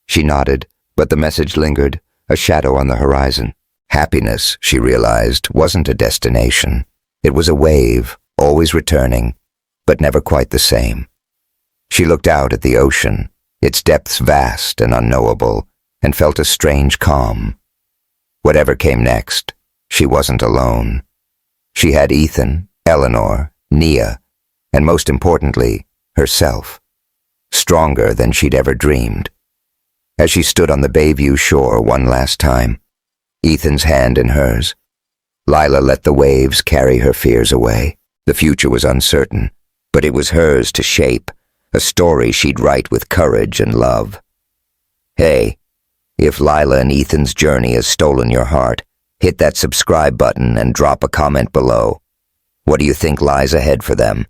She nodded, but the message lingered, a shadow on the horizon. Happiness, she realized, wasn't a destination. It was a wave, always returning, but never quite the same. She looked out at the ocean, its depths vast and unknowable, and felt a strange calm. Whatever came next, she wasn't alone. She had Ethan, Eleanor, Nia, and most importantly, herself, stronger than she'd ever dreamed. As she stood on the Bayview shore one last time, Ethan's hand in hers, Lila let the waves carry her fears away. The future was uncertain, but it was hers to shape, a story she'd write with courage and love. Hey, if Lila and Ethan's journey has stolen your heart, hit that subscribe button and drop a comment below. What do you think lies ahead for them?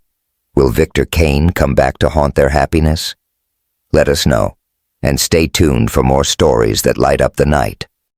Will Victor Kane come back to haunt their happiness? Let us know, and stay tuned for more stories that light up the night.